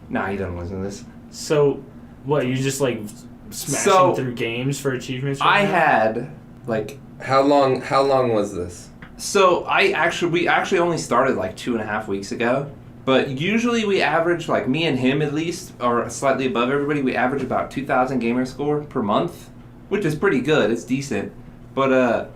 No, he doesn't listen to this. So, what, you just like smashing through games for achievements? I had like. How long was this? So we actually only started like 2.5 weeks ago. But usually we average, like me and him at least, or slightly above everybody, we average about 2,000 gamer score per month, which is pretty good. It's decent. But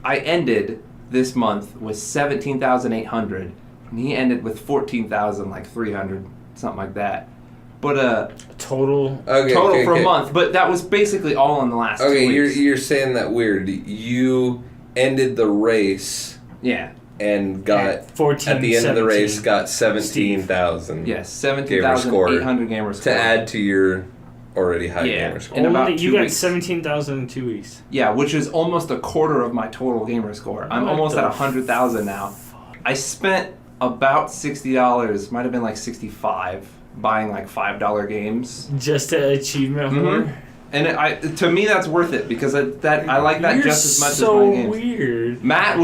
I ended this month with 17,800, and he ended with 14,300, something like that. But total for a month. But that was basically all in the last 2 weeks. Okay, you're saying that weird. You ended the race. Yeah. And got at the end of the race got 17,000. Yes, 17,800 gamer score to add to your already high gamer score. In about 2 weeks. You got 17,000 in 2 weeks. Yeah, which is almost a quarter of my total gamer score. I'm almost at 100,000 now. I spent about $60, might have been like 65, buying like $5 games just to achievement whore. And to me, that's worth it because I like that just as much as my games. So weird. Matt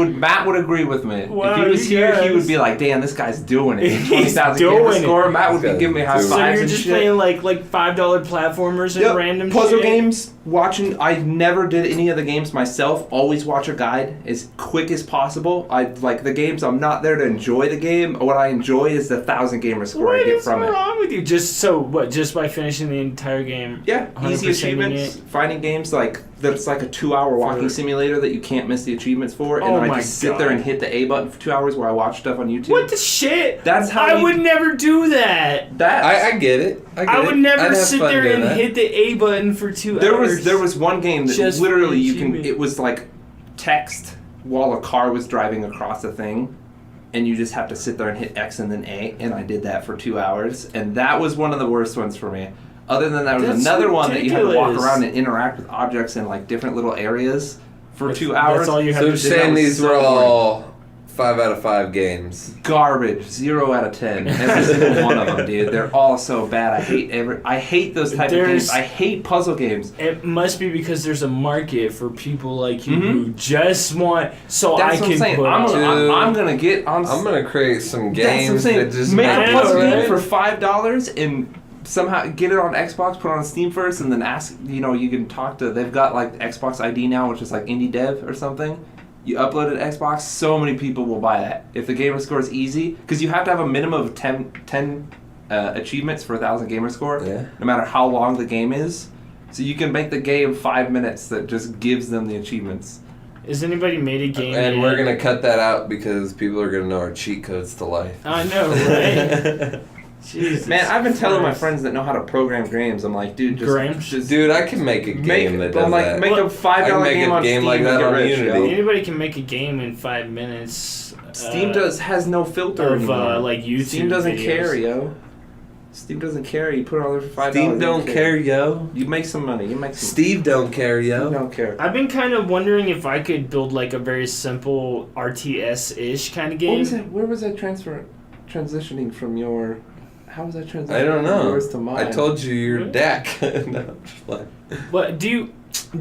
would agree with me. Wow, if he was here, he would be like, "Damn, this guy's doing it." 20,000 gamer score. Matt would be giving me high fives. So you're just playing like $5 platformers and random puzzle shit? games. Watching. I never did any of the games myself. Always watch a guide as quick as possible. I like the games. I'm not there to enjoy the game. What I enjoy is the 1,000 gamer score I get from it. What's wrong with you? Just by finishing the entire game? Yeah, easy achievements. Finding games like that's like a 2-hour walking simulator that you can't miss the achievements for, and then I just sit there and hit the A button for 2 hours where I watch stuff on YouTube. What the shit? That's how I would never do that. I get it. I would never sit there and hit the A button for 2 hours. There was one game that just literally it was like text while a car was driving across a thing, and you just have to sit there and hit X and then A, and I did that for 2 hours, and that was one of the worst ones for me. Other than that, there was another one that you had to walk around and interact with objects in like different little areas for 2 hours. That's all you had to do. So you're saying these were all 5 out of 5 games? Garbage. 0 out of 10. Every single one of them, dude. They're all so bad. I hate those type of games. I hate puzzle games. It must be because there's a market for people like you who just want. So that's I can what I'm saying. put. I'm gonna get on. I'm gonna create some games that just make a puzzle game for $5 and somehow get it on Xbox, put it on Steam first, and then ask. You can talk to. They've got like Xbox ID now, which is like indie dev or something. You upload it to Xbox, so many people will buy that. If the gamer score is easy, because you have to have a minimum of 10 achievements for 1,000 gamer score, no matter how long the game is. So you can make the game 5 minutes that just gives them the achievements. Has anybody made a game And we're going to cut that out because people are going to know our cheat codes to life. I know, right? Jesus Man, I've been telling my friends that know how to program games. I'm like, dude, dude, I can make a game that does that. Make a $5 game on Steam like that on Unity. Anybody can make a game in 5 minutes. Steam has no filter of like YouTube. Steam doesn't videos. care, yo. Steam doesn't care. You put it on there for $5. Steam don't care, yo. You make some money. Steve don't care, yo. Steve don't care. I've been kind of wondering if I could build like a very simple RTS-ish kind of game. Where was that transitioning from your? How was that transitioning? I don't know. From yours to mine? I told you your deck. No, just like. What do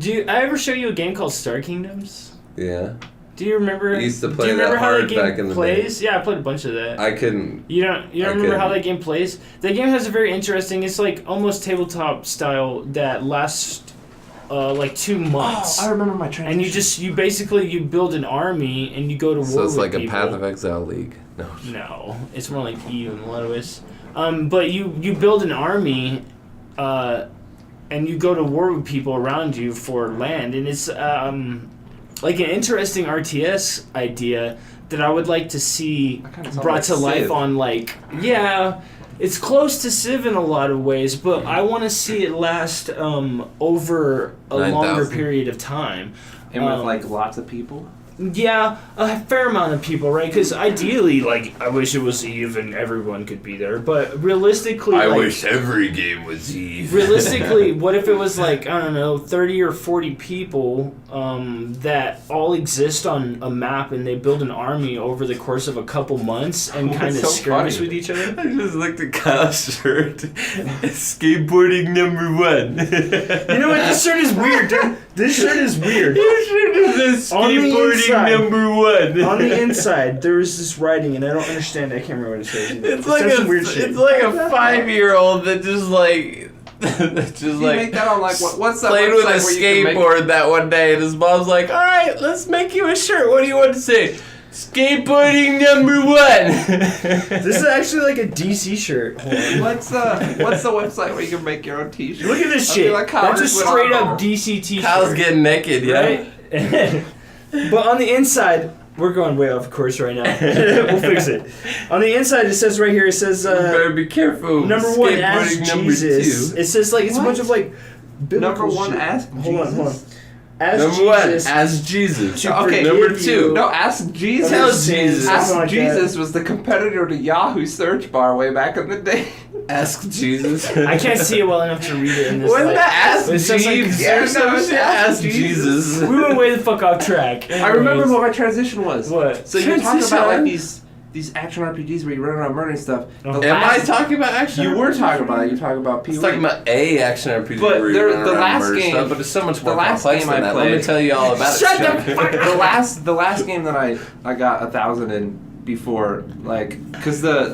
I ever show you a game called Star Kingdoms? Yeah. Do you remember? You used to play that hard back in the day. Yeah, I played a bunch of that. I couldn't. You don't remember how that game plays? That game has a very interesting. It's like almost tabletop style that lasts like 2 months. Oh, I remember my transition. And you basically build an army and you go to war with people. So it's like a Path of Exile League. No, it's more like EU and Lewis. But you build an army, and you go to war with people around you for land, and it's like an interesting RTS idea, that I would like to see That kinda sounds brought like to life Civ. on like it's close to Civ in a lot of ways, but I want to see it last over a 9,000. longer period of time. And with like lots of people. Yeah, a fair amount of people, right? Because ideally, like, I wish it was Eve and everyone could be there. But realistically, every game was Eve. realistically, what if it was like, I don't know, 30 or 40 people that all exist on a map and they build an army over the course of a couple months and kind of so skirmish funny. with each other? I just looked at Kyle's shirt. Skateboarding number 1. You know what? This shirt is weird, dude. This shirt is weird. Your shirt is On the skateboarding inside. number 1. On the inside, there is this writing, and I don't understand. I can't remember what it says. It's It like says some weird shit. it's like a 5-year-old that just like that just You like make that on like what's that played with a website where you can make- skateboard that one day, and his mom's like, "All right, let's make you a shirt. What do you want to say? Skateboarding number 1." This is actually like a DC shirt. Hold on. What's the website where you can make your own T-shirt? Look at this I shit. feel like Kyle That's a just went straight on- up DC t-shirt. Kyle's getting naked, yeah. right? But on the inside, we're going way off course right now. We'll fix it. On the inside, it says right here, it says You better be careful. number 1, Ask Skateboarding number Jesus. 2. It says like, it's a What? bunch of like biblical Number 1, shit. ask Hold on, hold on. Jesus. Ask Number 1, Jesus. ask Jesus. to Okay, forgive number you. 2. No, Ask Jesus. Tell Jesus. Ask Something like Jesus was the competitor to Yahoo search bar way back in the day. Ask Jesus. I can't see it well enough to read it in this Wasn't light. that Ask It says, like, Jeeves? yeah, or no, some it's shit? Ask Ask Jesus. Jesus. We went way the fuck off track. I remember what my transition was. What? So you talk Transition? about like these action RPGs where you run around murdering stuff. The Oh. Am I last- talking about action? You were talking about it. You talking about I was PvE. talking about a action RPG But where you there- run the around last murder game- stuff, but it's so much the more last complex game than I that. Let me played- tell you all about Shut it. the fuck the last game that I got 1,000 in before, like, because the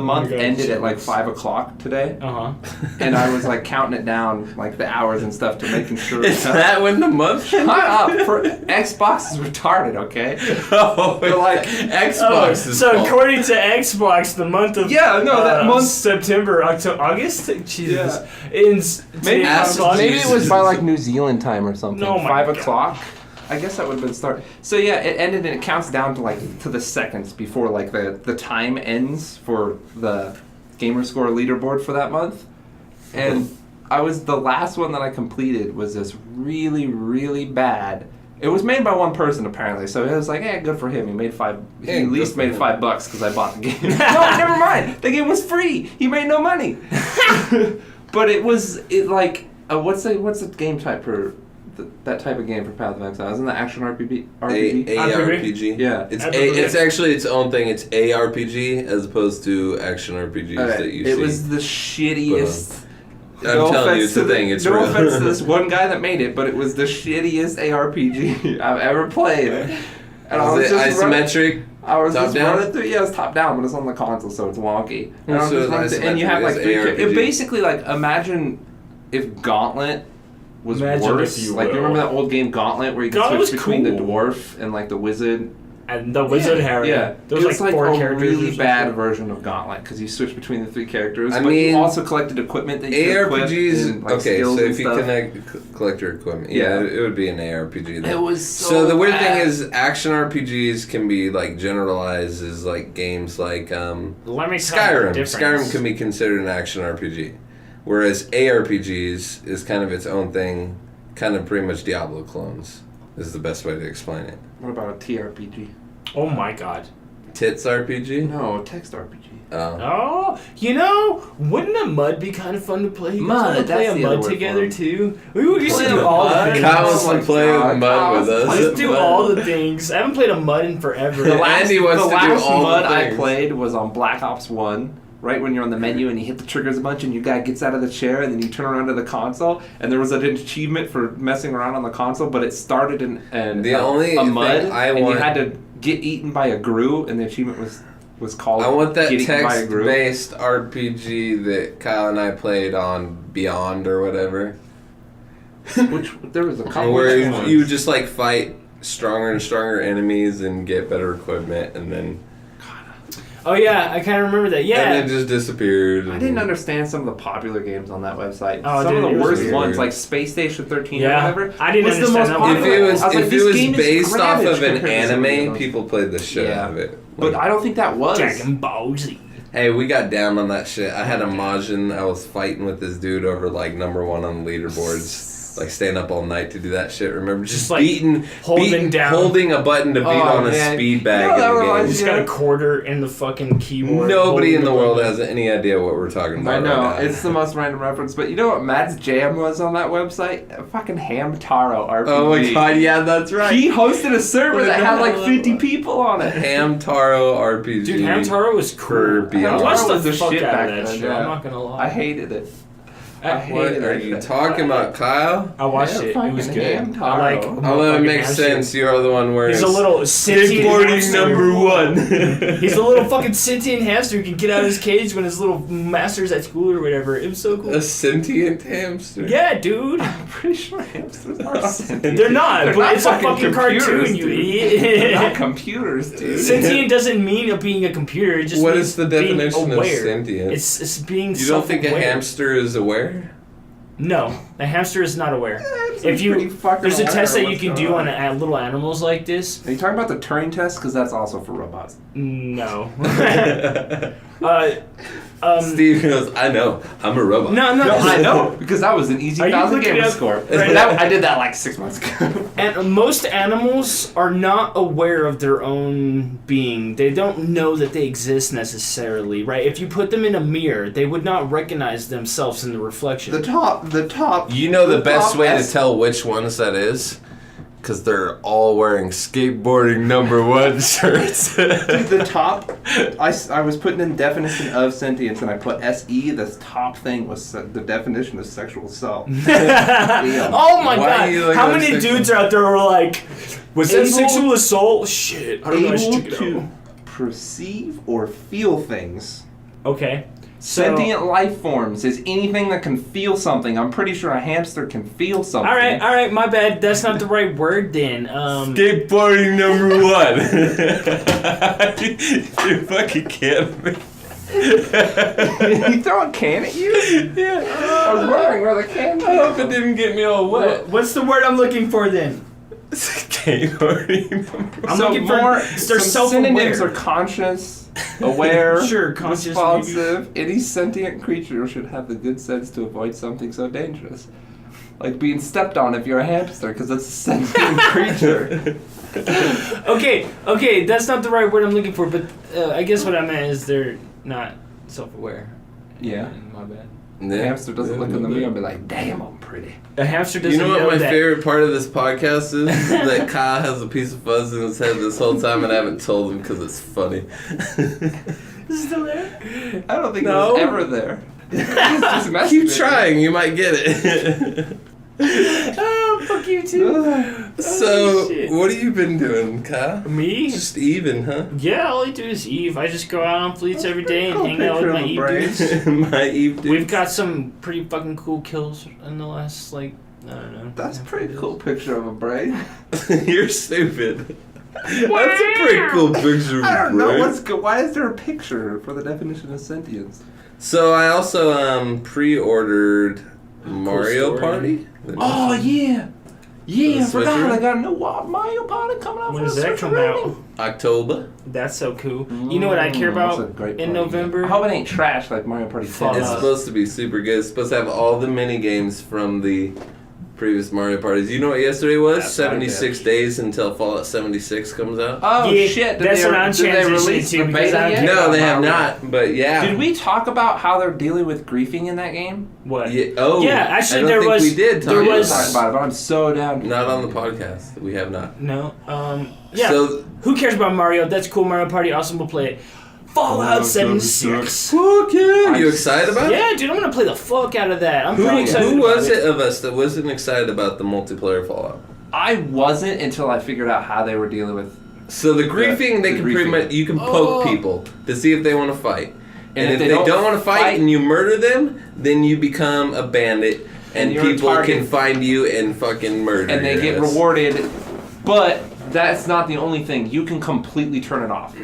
month God, ended at like Jesus. 5 o'clock today, Uh-huh. and I was like counting it down, like the hours and stuff to making sure. Is that when the month? Shut up! For Xbox is retarded, okay? Oh, But, like, Xbox is so fault. according to Xbox, the month of Yeah, no, that month- September, October, August, Jesus, Maybe, Ask maybe it was Jesus. by like New Zealand time or something. Oh my 5 God. o'clock. I guess that would have been start. So yeah, it ended and it counts down to like to the seconds before like the time ends for the Gamerscore leaderboard for that month. And I was the last one that I completed was this really really bad. It was made by one person apparently, so it was like, yeah, good for him. He made five. He Yeah, at good least for made him. $5 because I bought the game. No, never mind. The game was free. He made no money. But what's the game type for that type of game for Path of Exile? Isn't that action RPG? ARPG. Yeah. It's actually its own thing. It's ARPG as opposed to action RPGs that you see. It was the shittiest. I'm telling you, it's the thing. It's no real. offense to this one guy that made it, but it was the shittiest ARPG I've ever played. And I was Is it just running, isometric? I was Top just down? running through. Yeah, it's top down, but it's on the console, so it's wonky. And, I was So just running it's through, and you have like isometric, three. it's It ARPG. basically like imagine if Gauntlet was Imagine worse. if you Like you will. remember that old game Gauntlet where you could Gauntlet switch was between the cool. dwarf and like the wizard. And the Wizard Harry. Yeah, There was it was like four a characters. or really something. bad version of Gauntlet because you switch between the three characters. I but mean, you also collected equipment that you could equip ARPGs. and, like, Okay, skills so and if you stuff. collect your equipment, Yeah. it would be an ARPG. Then. It was So the weird bad. thing is, action RPGs can be like generalized as like games like Let me tell you the Skyrim. difference. Skyrim can be considered an action RPG, whereas ARPGs is kind of its own thing, kind of pretty much Diablo clones. Is the best way to explain it. What about a TRPG? Oh my god. Tits RPG. No, text RPG. Oh, wouldn't a mud be kind of fun to play? You guys Mud, wanna play that's a the other mud word together for it. too. We used to Play do a all the mud? things. Kyle wants to play with God, mud Kyle with wants us. to Let's do all the things. I haven't played a mud in forever. The last, Andy wants the to do last all the mud I things. played was on Black Ops 1. Right when you're on the menu and you hit the triggers a bunch and your guy gets out of the chair and then you turn around to the console and there was an achievement for messing around on the console, but it started in only a thing mud I and want- you had to get eaten by a grue and the achievement was called I want that Get Eaten by a Grue. text-based RPG that Kyle and I played on Beyond or whatever, Which there was a couple where of ones. you just like fight stronger and stronger enemies and get better equipment, and then Oh yeah, I kind of remember that. Yeah. And it just disappeared. I didn't understand some of the popular games on that website. Oh, Some dude, of it the was worst weird. ones, like Space Station 13 or Yeah. whatever. I didn't was the understand most that one. If popular. it was I like, if it this was game is based off garbage of an compared to some of anime, those. people played the shit Yeah. out of it. But Like, I don't think that was. Dragon Ball Z. hey, we got down on that shit. I had a Majin. I was fighting with this dude over like number 1 on the leaderboards. Like staying up all night to do that shit. Remember, just like, beating, holding down. holding a button to beat on a man. speed bag You know, that in the reminds game. He's got a quarter in the fucking keyboard. Nobody in the world has. has any idea what we're talking about. I know, right now. it's the most random reference, but you know what Matt's jam was on that website? A fucking Hamtaro RPG. Oh my god, yeah, that's right. He hosted a server that had like 50 people on it. Hamtaro RPG. Dude, Hamtaro was For cool. Beyond. I watched Hamtaro was the the fuck shit out back of that then, shit. yeah. I'm not gonna lie. I hated it. I What hated are it. you talking about, Kyle? I watched it. It was Fucking good. Hamtaro. I like. Although it motherfucking makes hamster. sense, you are the one wearing He's a little sentient hamster. 1. He's a little fucking sentient hamster who can get out of his cage when his little master's at school or whatever. It was so cool. A sentient hamster. Yeah, dude. I'm pretty sure hamsters are sentient. They're not, They're but not it's a fucking computers, cartoon, you dude. They're not idiot. computers, dude. Sentient doesn't mean being a computer. It just What means is the being definition of aware. sentient? It's being You don't think a self-aware. hamster is aware? No, a hamster is not aware. Hamsters If you pretty fucking there's a aware test of that you what's can going do on little animals like this. Are you talking about the Turing test? Because that's also for robots. No. Steve goes, I know, I'm a robot. No, No, I know because that was an easy Are you 1,000 looking gamer up- score. right That- I did that like 6 months ago. And most animals are not aware of their own being. They don't know that they exist necessarily, right? If you put them in a mirror, they would not recognize themselves in the reflection. the top. You know the best top way to S- tell which ones that is? Because they're all wearing skateboarding number 1 shirts. Dude, the top. I was putting in definition of sentience and I put SE. The top thing was the definition of sexual self. Oh my Why god! do you like How that many sexual- dudes are out there who are like, was that Able- sexual assault? Shit, I don't know. I should Able check it to out. perceive or feel things. Okay. So, Sentient life forms is anything that can feel something. I'm pretty sure a hamster can feel something. all right, my bad. That's not the right word then. Skateboarding number 1. You fucking kidding me? He throw a can at you? Yeah. I was wondering where the can I came hope it from. didn't get me all wet. What's the word I'm looking for then? Skateboarding number I'm so looking for- more they're some synonyms self-aware. are conscious, aware, Sure, conscious, responsive. Any sentient creature should have the good sense to avoid something so dangerous, like being stepped on if you're a hamster, because it's a sentient creature. Okay, that's not the right word I'm looking for, but I guess what I meant is they're not self-aware. Yeah. My bad. The hamster doesn't look in the mirror and be like, "Damn, I'm pretty." A hamster doesn't You know what my that. favorite part of this podcast is? That Kyle has a piece of fuzz in his head this whole time and I haven't told him because it's funny. Is it still there? I don't think No. it was ever there. It's just messing Keep with trying, you might get it. Oh, fuck you too. So, shit. what have you been doing, Kyle? Me? Just even, huh? Yeah, all I do is Eve. I just go out on fleets every day and Cool hang out with picture my of a Eve brain. dudes. My Eve dude. We've got some pretty fucking cool kills in the last, like, I don't know. That's a pretty cool picture of a brain. You're stupid. That's a pretty cool picture of I don't know brain. what's good. Why is there a picture for the definition of sentience? So I also pre-ordered Mario story. Party. Oh yeah, yeah. I For the forgot Switch, they got a new Mario Party coming out. When for does the that Switch come already? out? October. That's so cool. You know what I care That's about a great in party November? game. I hope it ain't trash like Mario Party 10. It's supposed to be super good. It's supposed to have all the mini games from the previous Mario Parties. You know what yesterday was? That's not 76 days until Fallout 76 comes out. Oh Yeah, shit! that's what I'm did they transitioning release to the because beta I don't yet? care No, they have Mario. not. But yeah. Did we talk about how they're dealing with griefing in that game? What? Yeah, oh, Yeah, actually, I don't there think was- we did talk there about was- Talk that. about it, but I'm so down. Not on the podcast. We have not. No. Yeah. So, Who cares about Mario? That's cool. Mario Party, awesome. We'll play it. Fallout 76. fuck yeah. I'm You excited about it? Yeah, dude, I'm gonna play the fuck out of that. I'm Who, pretty excited who about was it of us that wasn't excited about the multiplayer Fallout? I wasn't until I figured out how they were dealing with. So the griefing, they the can pretty griefing. much, you can poke Oh. people to see if they want to fight. And if they they don't don't want to fight fight- and you murder them, then you become a bandit and you're a people target. can find you and fucking murder And they your get ass. rewarded, but that's not the only thing. You can completely turn it off.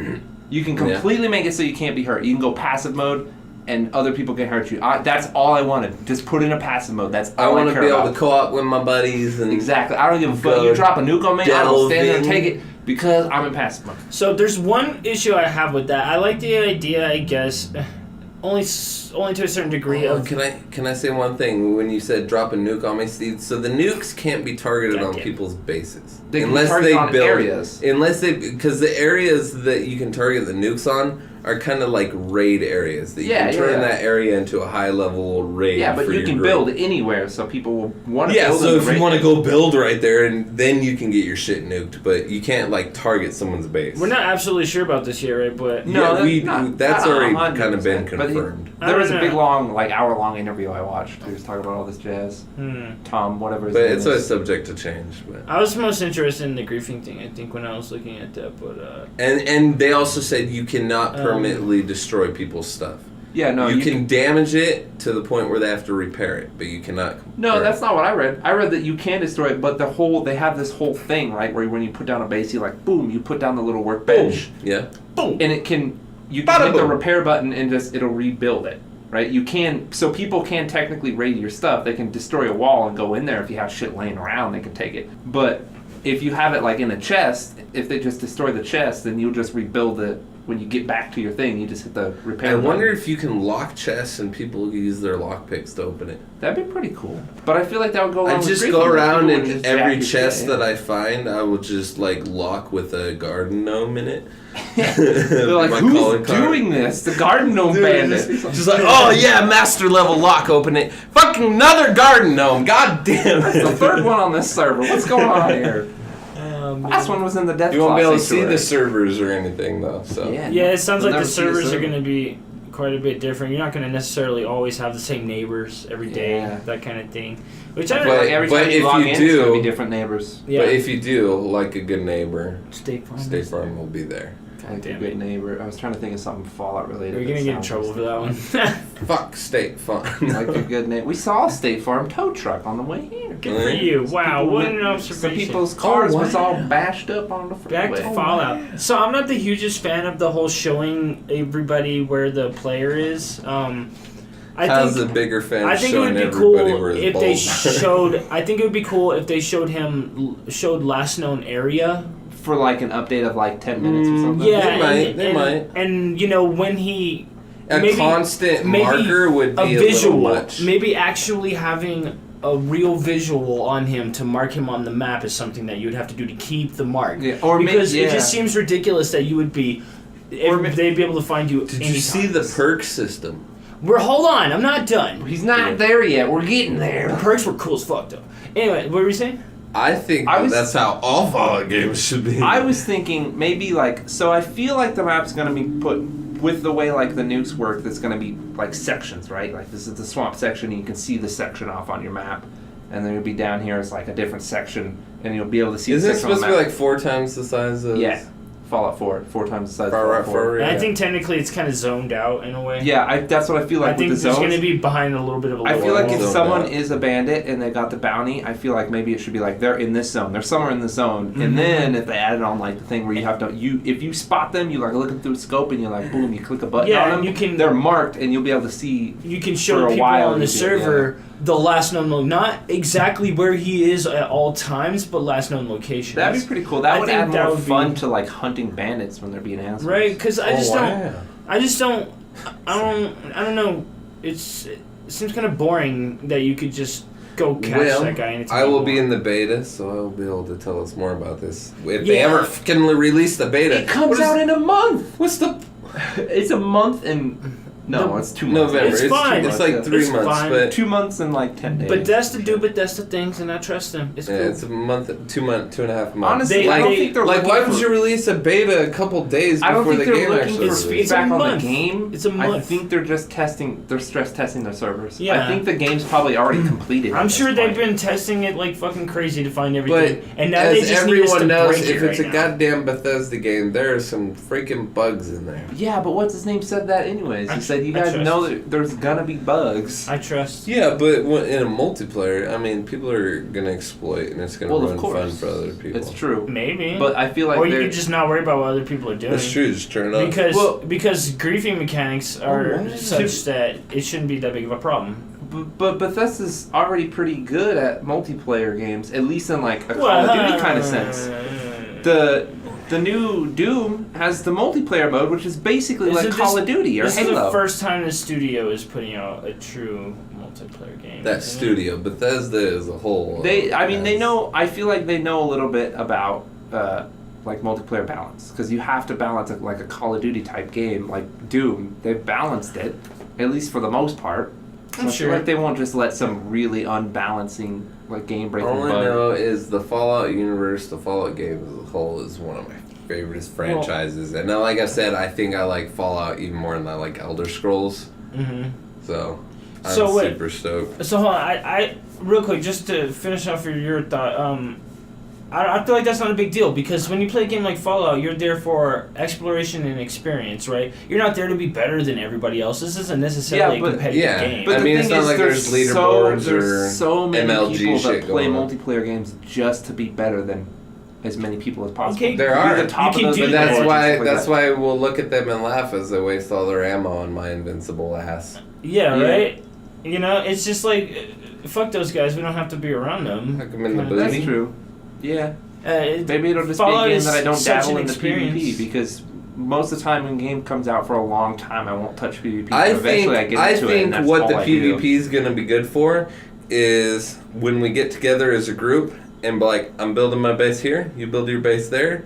You can completely make it so you can't be hurt. You can go passive mode, and other people can hurt you. That's all I wanted. Just put in a passive mode. That's all I want to be able to co-op with my buddies. And exactly. I don't give a fuck. You drop a nuke on me, I will stand there and take it because I'm in passive mode. So there's one issue I have with that. I like the idea, I guess, only to a certain degree. Can I say one thing? When you said drop a nuke on me, Steve, so the nukes can't be targeted on people's bases. Unless they build areas. Because the areas that you can target the nukes on are kind of like raid areas that you can turn that area into a high level raid. Yeah, but you can build anywhere, so people will want to build. Yeah, so if you want to go build right there, and then you can get your shit nuked, but you can't like target someone's base. We're not absolutely sure about this yet, right? But that's already kind of been confirmed. There was a big long, like hour-long interview I watched. He was talking about all this jazz. Tom, whatever his name is. But it's always subject to change. But I was most interested in the griefing thing, I think, when I was looking at that. But and they also said you cannot permanently destroy people's stuff. Yeah, no. You can damage it to the point where they have to repair it, but you cannot. No, that's not what I read. I read that you can destroy it, but they have this whole thing, right, where when you put down a base, you like, boom, you put down the little workbench. Boom. Yeah. Boom. And you can hit the repair button and it'll rebuild it. Right, so people can technically raid your stuff. They can destroy a wall and go in there if you have shit laying around. They can take it. But if you have it like in a chest, if they just destroy the chest, then you'll just rebuild it when you get back to your thing. You just hit the repair button. I wonder if you can lock chests and people use their lockpicks to open it. That'd be pretty cool. But I feel like that would go along with I just go around and every chest that I find, I will just like lock with a garden gnome in it. They're like, who's doing this? The garden gnome bandit. Just like, oh yeah, master level lock, open it. Fucking another garden gnome. God damn it. That's the third one on this server. What's going on here? Last one was in the Death. You won't be able to see the servers or anything though. So yeah, it sounds like the servers are going to be quite a bit different. You're not going to necessarily always have the same neighbors every day, that kind of thing. Which I don't know. Every time you log in, it's going to be different neighbors. Yeah. But if you do, like a good neighbor, State Farm will be there. Like a good neighbor. I was trying to think of something Fallout related. We're gonna get in trouble for that one. Fuck State Farm. Like a good neighbor. We saw a State Farm tow truck on the way here. Good for you. Wow, what an observation. Some people's cars was all bashed up on the freeway. Back to Fallout. So I'm not the hugest fan of the whole showing everybody where the player is. How's a bigger fan? I think it would be cool if they showed. I think it would be cool if they showed last known area. For like an update of like 10 minutes or something. Yeah, they might. And when he constant marker would be a visual, little much. Maybe actually having a real visual on him to mark him on the map is something that you would have to do to keep the mark. Yeah, because it just seems ridiculous that you would be. They'd be able to find you. Did you see the perk system? Hold on, I'm not done. He's not there yet. We're getting there. The perks were cool as fuck though. Anyway, what were you saying? I think that's how all Fallout games should be. I was thinking maybe so I feel like the map's going to be put with the way like the nukes work. That's going to be like sections, right? Like this is the swamp section, and you can see the section off on your map, and then it'll be down here as like a different section, and you'll be able to see. Isn't it supposed to be like 4 times the size of? Yeah. Fallout 4 times the size of Fallout 4. And I think technically it's kind of zoned out in a way. Yeah, that's what I feel like with the zones. I think it's going to be behind a little bit of a I feel like if someone is a bandit and they got the bounty, I feel like maybe it should be like they're in this zone. They're somewhere in the zone. Mm-hmm. And then if they added on like the thing where you have to, if you spot them, you like look through a scope and you're like, boom, you click a button on them. They're marked and you'll be able to see. You can show people on the server the last known not exactly where he is at all times, but last known location. That'd be pretty cool. That would add more fun to like hunting bandits when they're being assholes. Right? Because I don't know. It seems kind of boring that you could just go catch that guy anytime. I will be in the beta, so I will be able to tell us more about this. If they ever can release the beta. It comes out in a month! What's the... It's a month and... No, it's 2 months. November. It's fine. It's like 3 months, fine. but 2 months and like 10 days. Bethesda do Bethesda things, and I trust them. It's cool. It's a month, 2 months, 2.5 months. Honestly, I don't think they're like. Why would you release a beta a couple days before the game actually releases? Feedback on the game. It's a month. I think they're just testing. They're stress testing their servers. Yeah. I think the game's probably already completed. I'm sure they've been testing it like fucking crazy to find everything. But and now they just need us to break if it's a now. goddamn Bethesda game, there are some freaking bugs in there. Yeah, but what's his name said that anyways? He said said, you guys know that there's gonna be bugs. I trust. Yeah, but in a multiplayer, I mean, people are gonna exploit, and it's gonna ruin fun for other people. It's true. Maybe. But I feel like or you can just not worry about what other people are doing. That's true. Just turn it on. Because griefing mechanics are such that it shouldn't be that big of a problem. But Bethesda's already pretty good at multiplayer games, at least in like a Call of Duty kind of sense. The new Doom has the multiplayer mode, which is basically like Call of Duty or Halo. This is the first time the studio is putting out a true multiplayer game. That studio, Bethesda as a whole. They know. I feel like they know a little bit about like multiplayer balance, because you have to balance it like a Call of Duty type game, like Doom. They've balanced it, at least for the most part. So I feel like they won't just let some really unbalancing, like game-breaking bug. All I know is the Fallout universe, the Fallout game as a whole, is one of my favorite franchises. And like I said, I think I like Fallout even more than I like Elder Scrolls. Mm-hmm. So I'm super stoked. So hold on, I real quick, just to finish off your thought, I feel like that's not a big deal, because when you play a game like Fallout, you're there for exploration and experience, right? You're not there to be better than everybody else. This isn't necessarily a competitive game. But I mean, it's not like there's leaderboards there's so many MLG people that shit play going on. multiplayer games just to be better than as many people as possible. Okay, there are. The top you of can the do that. That's why we'll look at them and laugh as they waste all their ammo on my invincible ass. Yeah, right? You know, it's just like, fuck those guys. We don't have to be around them. Hook them in the booty. That's true. Yeah. Maybe it'll just Fallout be a game that I don't dabble in the experience. PvP, because most of the time when a game comes out for a long time, I won't touch PvP. I think what the PvP is going to be good for is when we get together as a group and be like, I'm building my base here, you build your base there.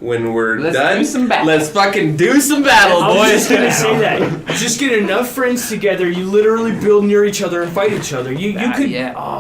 When we're done, let's fucking do some battle, boys. I was just gonna say that. Just get enough friends together. You literally build near each other and fight each other. You could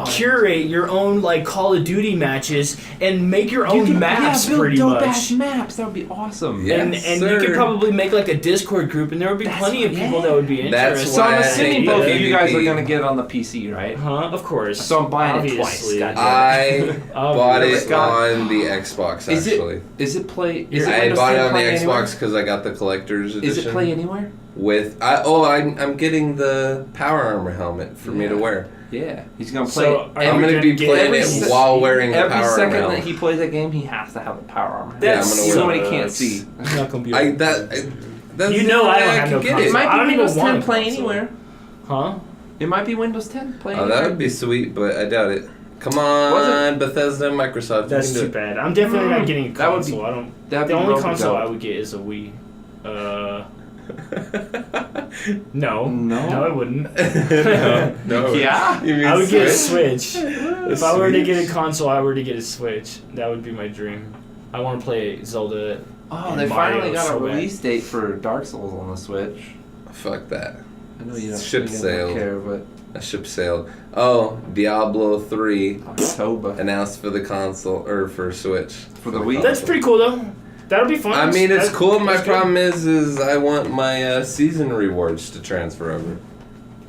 curate your own like Call of Duty matches and make your own maps pretty much. Ass maps. That would be awesome. Yes, and you could probably make like a Discord group, and there would be plenty of people that would be interested. So I'm assuming both of you guys are gonna get it on the PC, right? Of course. So I'm buying it twice. I bought it on the Xbox actually. Is it play? I bought it on the Xbox because I got the collector's edition. Is it play anywhere? I'm getting the power armor helmet for me to wear. Yeah, he's gonna play. I'm gonna be playing it while wearing the power armor. Every second that he plays that game, he has to have the power armor. That's somebody can't see. I'm not gonna be. I don't have no console. It might be Windows 10 play anywhere. Huh? It might be Windows 10 play anywhere. That would be sweet, but I doubt it. Come on, Bethesda and Microsoft. That's too bad. I'm definitely not getting a console. The only console I would get is a Wii. No, I wouldn't. No. Yeah? I would get a Switch. If I were to get a console, I were to get a Switch. That would be my dream. I want to play Zelda. Oh, they finally got a release date for Dark Souls on the Switch. Fuck that. I know you don't care, but a ship sailed. Oh, Diablo 3 October announced for the console or for Switch for the Wii. That's pretty cool though. That'll be fun. I mean, it's cool. My problem is I want my season rewards to transfer over.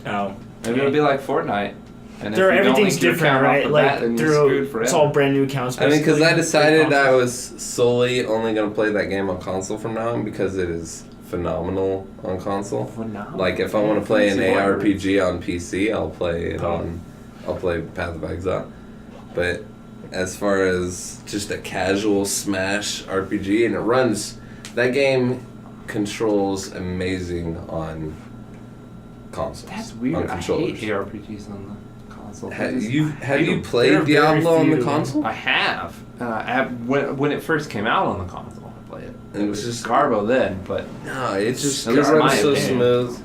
Oh, maybe it'll be like Fortnite. And everything's different, right? Like it's all brand new accounts. I mean, because I decided I was solely only gonna play that game on console from now on because it is phenomenal on console. Like if I want to play an ARPG on PC, I'll play Path of Exile. But as far as just a casual Smash RPG, and that game controls amazing on consoles. That's weird. On controllers. I hate ARPGs on the console. Have you played Diablo on the console? I have. When it first came out on the console. It was just Garbo then, but no, it just runs so smooth.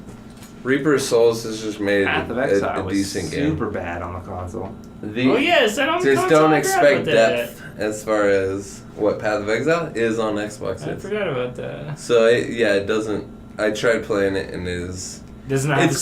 Reaper of Souls has just made Path of Exile a decent game. Super bad on the console. Is that on the console? Just don't expect depth as far as what Path of Exile is on Xbox. I forgot about that. So it doesn't. I tried playing it and it's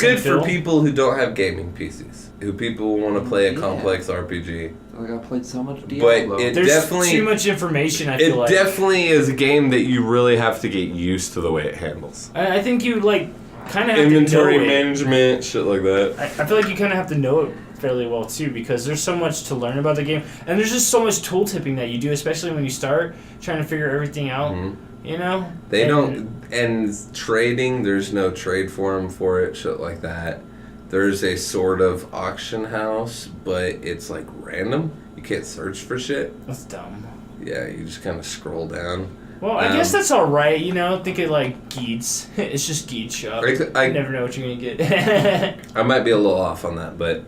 good for people who don't have gaming PCs. Who people want to play a complex RPG. Like I played so much Diablo. But there's too much information. I feel like it definitely is a game that you really have to get used to the way it handles. I think you kind of have inventory to know management, shit like that. I feel like you kind of have to know it fairly well too, because there's so much to learn about the game, and there's just so much tool tipping that you do, especially when you start trying to figure everything out. Mm-hmm. You know? They don't, and trading, there's no trade forum for it, shit like that. There's a sort of auction house, but it's like random. You can't search for shit. That's dumb. Yeah, you just kind of scroll down. Well, I guess that's alright, you know? Think of like Geets. It's just Geet shop. I You never know what you're gonna get. I might be a little off on that, but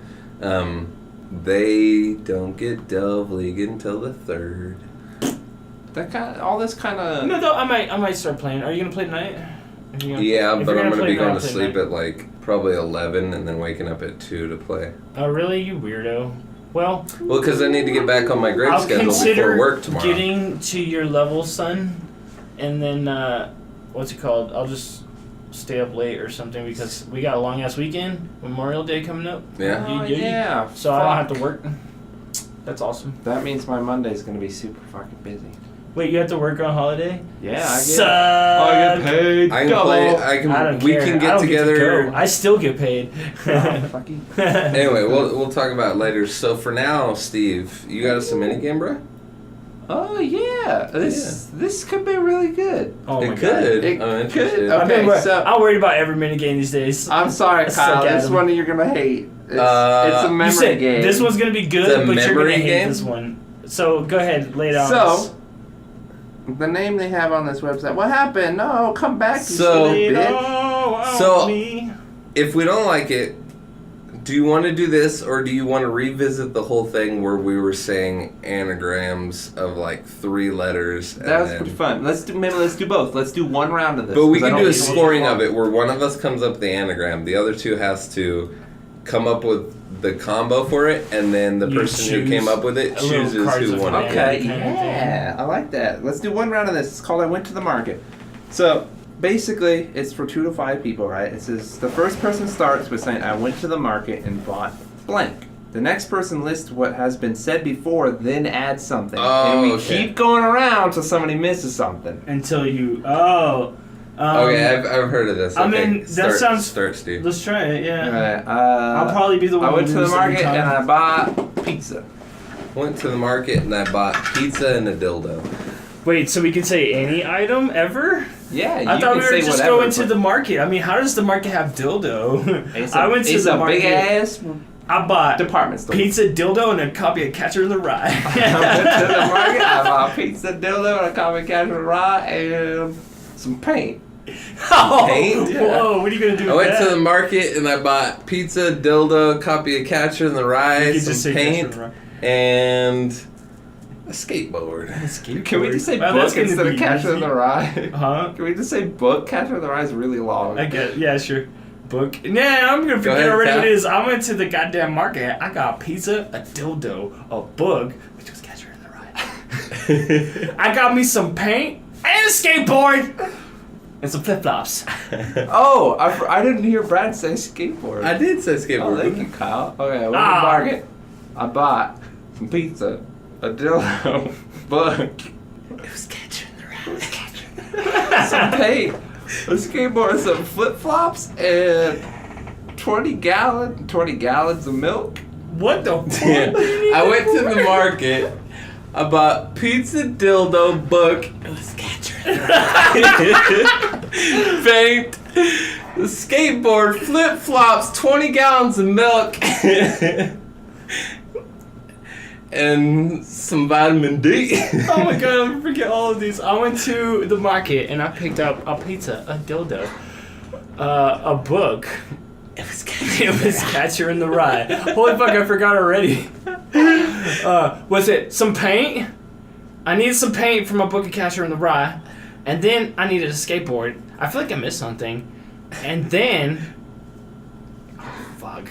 they don't get Delve League until the 3rd. All this kind of. No, though, I might start playing. Are you gonna play tonight? Yeah, but I'm gonna be going to play sleep tonight. at like probably 11 and then waking up at 2 to play. Oh, really? You weirdo. Well, because I need to get back on my grade I'll schedule consider before work tomorrow. getting to your level, son, and then what's it called? I'll just stay up late or something because we got a long ass weekend, Memorial Day coming up. Yeah. Oh, yeah. So I don't have to work. That's awesome. That means my Monday's gonna be super fucking busy. Wait, you have to work on holiday? Yeah, I Suck. get paid. I can play. I don't We care. can I get don't together. to go. I still get paid. Fuck you. Anyway, we'll talk about it later. So for now, Steve, you got us a minigame, bro? Oh yeah, this could be really good. Oh my It could. It I'm could. interested. Okay, so I'm worried about every minigame these days. I'm sorry, I Kyle. suck at This them. one you're gonna hate. It's Uh, a You memory said game. this one's gonna be It's good, a but you're gonna memory hate game? this one. So go ahead, lay it on So, us. the name they have on this website. What happened? No, come back. You So- silly Lay it bitch. all on So- me. If we don't like it, do you want to do this, or do you want to revisit the whole thing where we were saying anagrams of like 3 letters? That was pretty fun. Let's do both. Let's do one round of this. But we 'cause I can don't do a think it'll scoring take of long. it where one of us comes up with the anagram, the other two has to come up with the combo for it, and then the You person who choose came up with it a little chooses cards who of won it. command. Okay, kind of thing. yeah, I like that. Let's do one round of this. It's called I Went to the Market. So, basically, it's for 2 to 5 people, right? It says the first person starts with saying, I went to the market and bought blank. The next person lists what has been said before, then adds something. Oh, and we okay. keep going around till somebody misses something. Until you. Okay, I've heard of this. I Okay, mean, that sounds- Start, Steve. Let's try it. Yeah. Alright, I'll probably be the one. I went who to the loses every market time. and I bought pizza. Went to the market and I bought pizza and a dildo. Wait, so we can say any item ever? Yeah, you I thought can we were say just whatever, going to but the market. I mean, how does the market have dildo? It's I went to it's the a market. big ass I bought department store. pizza, dildo, and a copy of Catcher in the Rye. I went to the market. I bought pizza, dildo, and a comic casual rod, and some paint. Oh, Paint? whoa, what are you gonna do I with went that? to the market and I bought pizza, dildo, copy of Catcher in the Rye, You could just some say Catcher in paint, the Rye. and a skateboard. Can we just say Well, book that's gonna instead of be Catcher in easy. the Rye? Huh? Can we just say book? Catcher in the Rye is really long. I get. Yeah, sure. Book. Nah, I'm gonna forget ahead, already Kat. what it is. I went to the goddamn market. I got pizza, a dildo, a book, which was Catcher in the Rye. I got me some paint and a skateboard and some flip flops. Oh, I didn't hear Brad say skateboard. I did say Oh, skateboard. thank you, Kyle. Okay, I went to the Ah. market. I bought some pizza, a dildo, book, It was Catcher in the Rye. some paint, a skateboard, some flip flops, and 20 gallons of milk. What the fuck? Yeah. I went to the market. I bought pizza, dildo, book. It was Catcher in the Rye. Paint, the skateboard, flip flops, 20 gallons of milk, and some vitamin D. Oh my god, I'm gonna forget all of these. I went to the market and I picked up a pizza, a dildo, a book. It was Catcher. It was Catcher in the Rye. Holy fuck, I forgot already. Was it some paint? I needed some paint for my book of Catcher in the Rye. And then I needed a skateboard. I feel like I missed something. And then... Oh, fuck.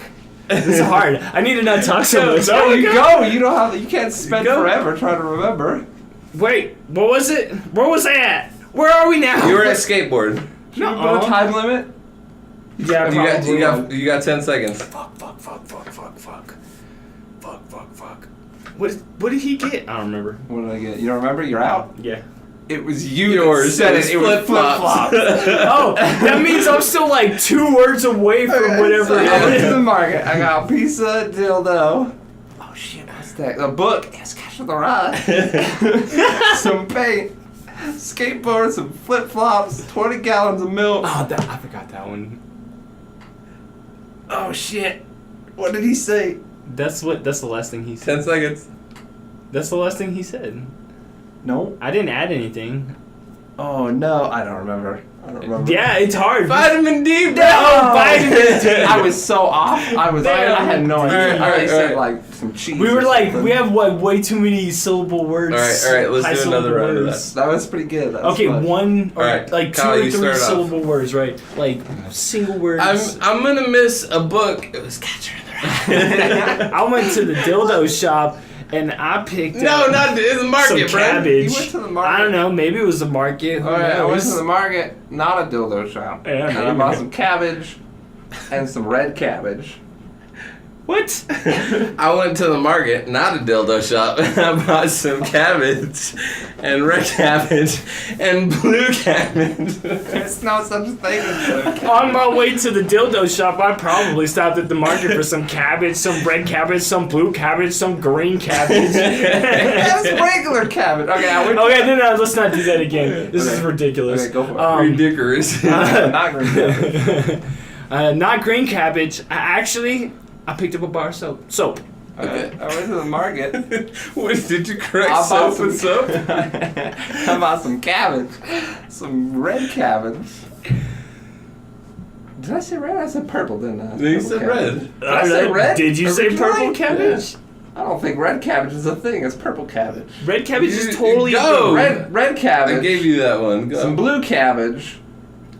This is hard. I need to not talk so much. There Oh my you God. go. You know how you can't spend Go. forever trying to remember. Wait, what was it? Where was I at? Where are we now? You were at skateboard. Should we put a time limit? Yeah, You got 10 seconds. Fuck. What did he get? I don't remember. What did I get? You don't remember? You're out? Yeah. It was you Yours. that said It was it. It was flip-flops. flip-flops. Oh, that means I'm still like 2 words away from whatever. So I went to Yeah. the market. I got pizza, dildo. Oh shit, what's that? A book. Yes, Catch of the Rye. Some paint. skateboard, some flip flops, 20 gallons of milk. Oh, I forgot that one. Oh shit! What did he say? That's the last thing he said. 10 seconds. That's the last thing he said. No. I didn't add anything. Oh no, I don't remember. Yeah, it's hard. Vitamin D, bro. No, vitamin D. I was so off. I had no idea. All right, I said like some cheese. We were or like, something. we have like way too many syllable words. All right, let's high do another syllable round of words. That was pretty good. That was Okay, fun. one or All right, like Kyle, two or you three start off. syllable words, right? Like single words. I'm gonna miss a book. It was Catcher in the Rye. I went to the dildo shop and I picked No, up not in the market, some bro. cabbage. You went to the market? I don't know. Maybe it was the market. Who All right, I went knows? to the market, not a dildo shop. Yeah, and I maybe. bought some cabbage and some red cabbage. What? I went to the market, not a dildo shop, and I bought some cabbage and red cabbage and blue cabbage. There's no such thing as a On my way to the dildo shop, I probably stopped at the market for some cabbage, some red cabbage, some blue cabbage, some green cabbage. That's regular cabbage. Okay, I went. Okay, no, let's not do that again. This is Okay. ridiculous. Okay, go for it. Ridiculous. Not green cabbage. Not green cabbage. I picked up a bar of soap. Okay, I went to the market. What, did you correct I bought soap with soap? I bought some cabbage, some red cabbage. Did I say red? I said purple, didn't I? You Purple said cabbage. red. Did I say red? Did you say originally? purple cabbage? Yeah. I don't think red cabbage is a thing. It's purple cabbage. Red cabbage You- is totally go. a thing. Red cabbage. I gave you that one. Go. some blue cabbage,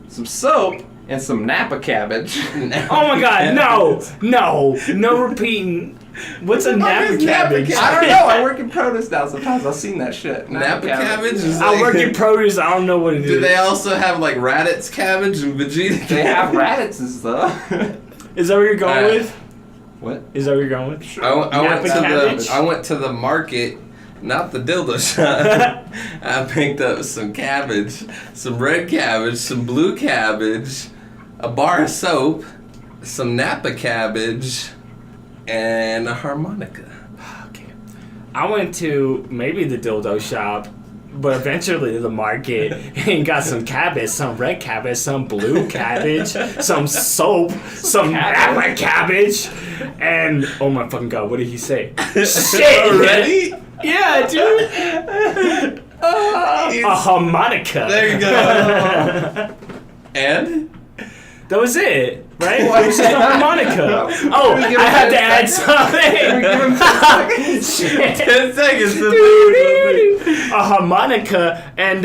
some soap, and some Napa cabbage. Oh my god, no repeating. What's a Napa is Napa cabbage? cabbage? I don't know. I work in produce now. Sometimes I've seen that shit. Napa cabbage is I like, work in produce, I don't know what it is. Do they also have like Raditz cabbage and Vegeta cabbage? They have radishes though. Is that what you're going Alright. with? What? Is that what you're going with? I Napa went to the market, not the dildo shop. I picked up some cabbage, some red cabbage, some blue cabbage, a bar of soap, some Napa cabbage, and a harmonica. Okay. I went to maybe the dildo shop, but eventually to the market and got some cabbage, some red cabbage, some blue cabbage, some soap, some Napa cabbage, and oh my fucking god, what did he say? Shit! Already? Yeah, dude. A harmonica. There you go. And? That was it, right? What? It was just a harmonica. Oh, I Give him had to 10 add something. Shit. 10 seconds. A harmonica and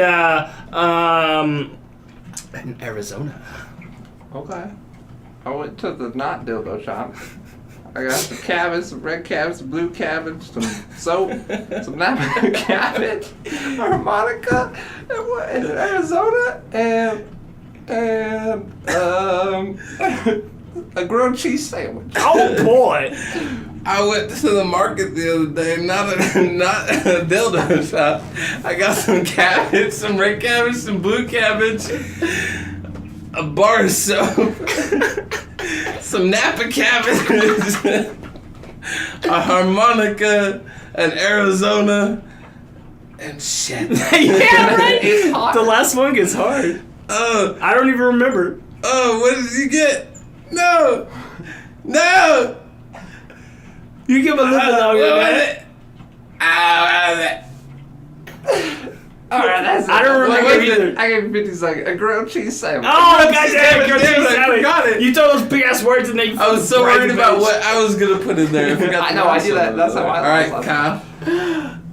in Arizona. Okay. I went to the not dildo shop. I got some cabbage, some red cabbage, some blue cabbage, some soap, some Napa cabbage, a harmonica, and what? In Arizona, and a grilled cheese sandwich. Oh boy. I went to the market the other day, not a dildo shop. I got some cabbage, some red cabbage, some blue cabbage, a bar of soap, some Napa cabbage, a harmonica, an Arizona, and shit. Yeah, right. It's hot. The last one gets hard. I don't even remember. What did you get? No! You give a little bit longer. What was man. it? Alright, that's it. I don't remember I gave you- either. I gave you 50 seconds. A grilled cheese sandwich. Oh Grilled god cheese damn it, sandwich, grilled damn cheese it, I sandwich. forgot it. You throw those big ass words and then you I was so brag worried about about what I was gonna put in there. I forgot. I know, I do that. That's how I Alright, Kyle.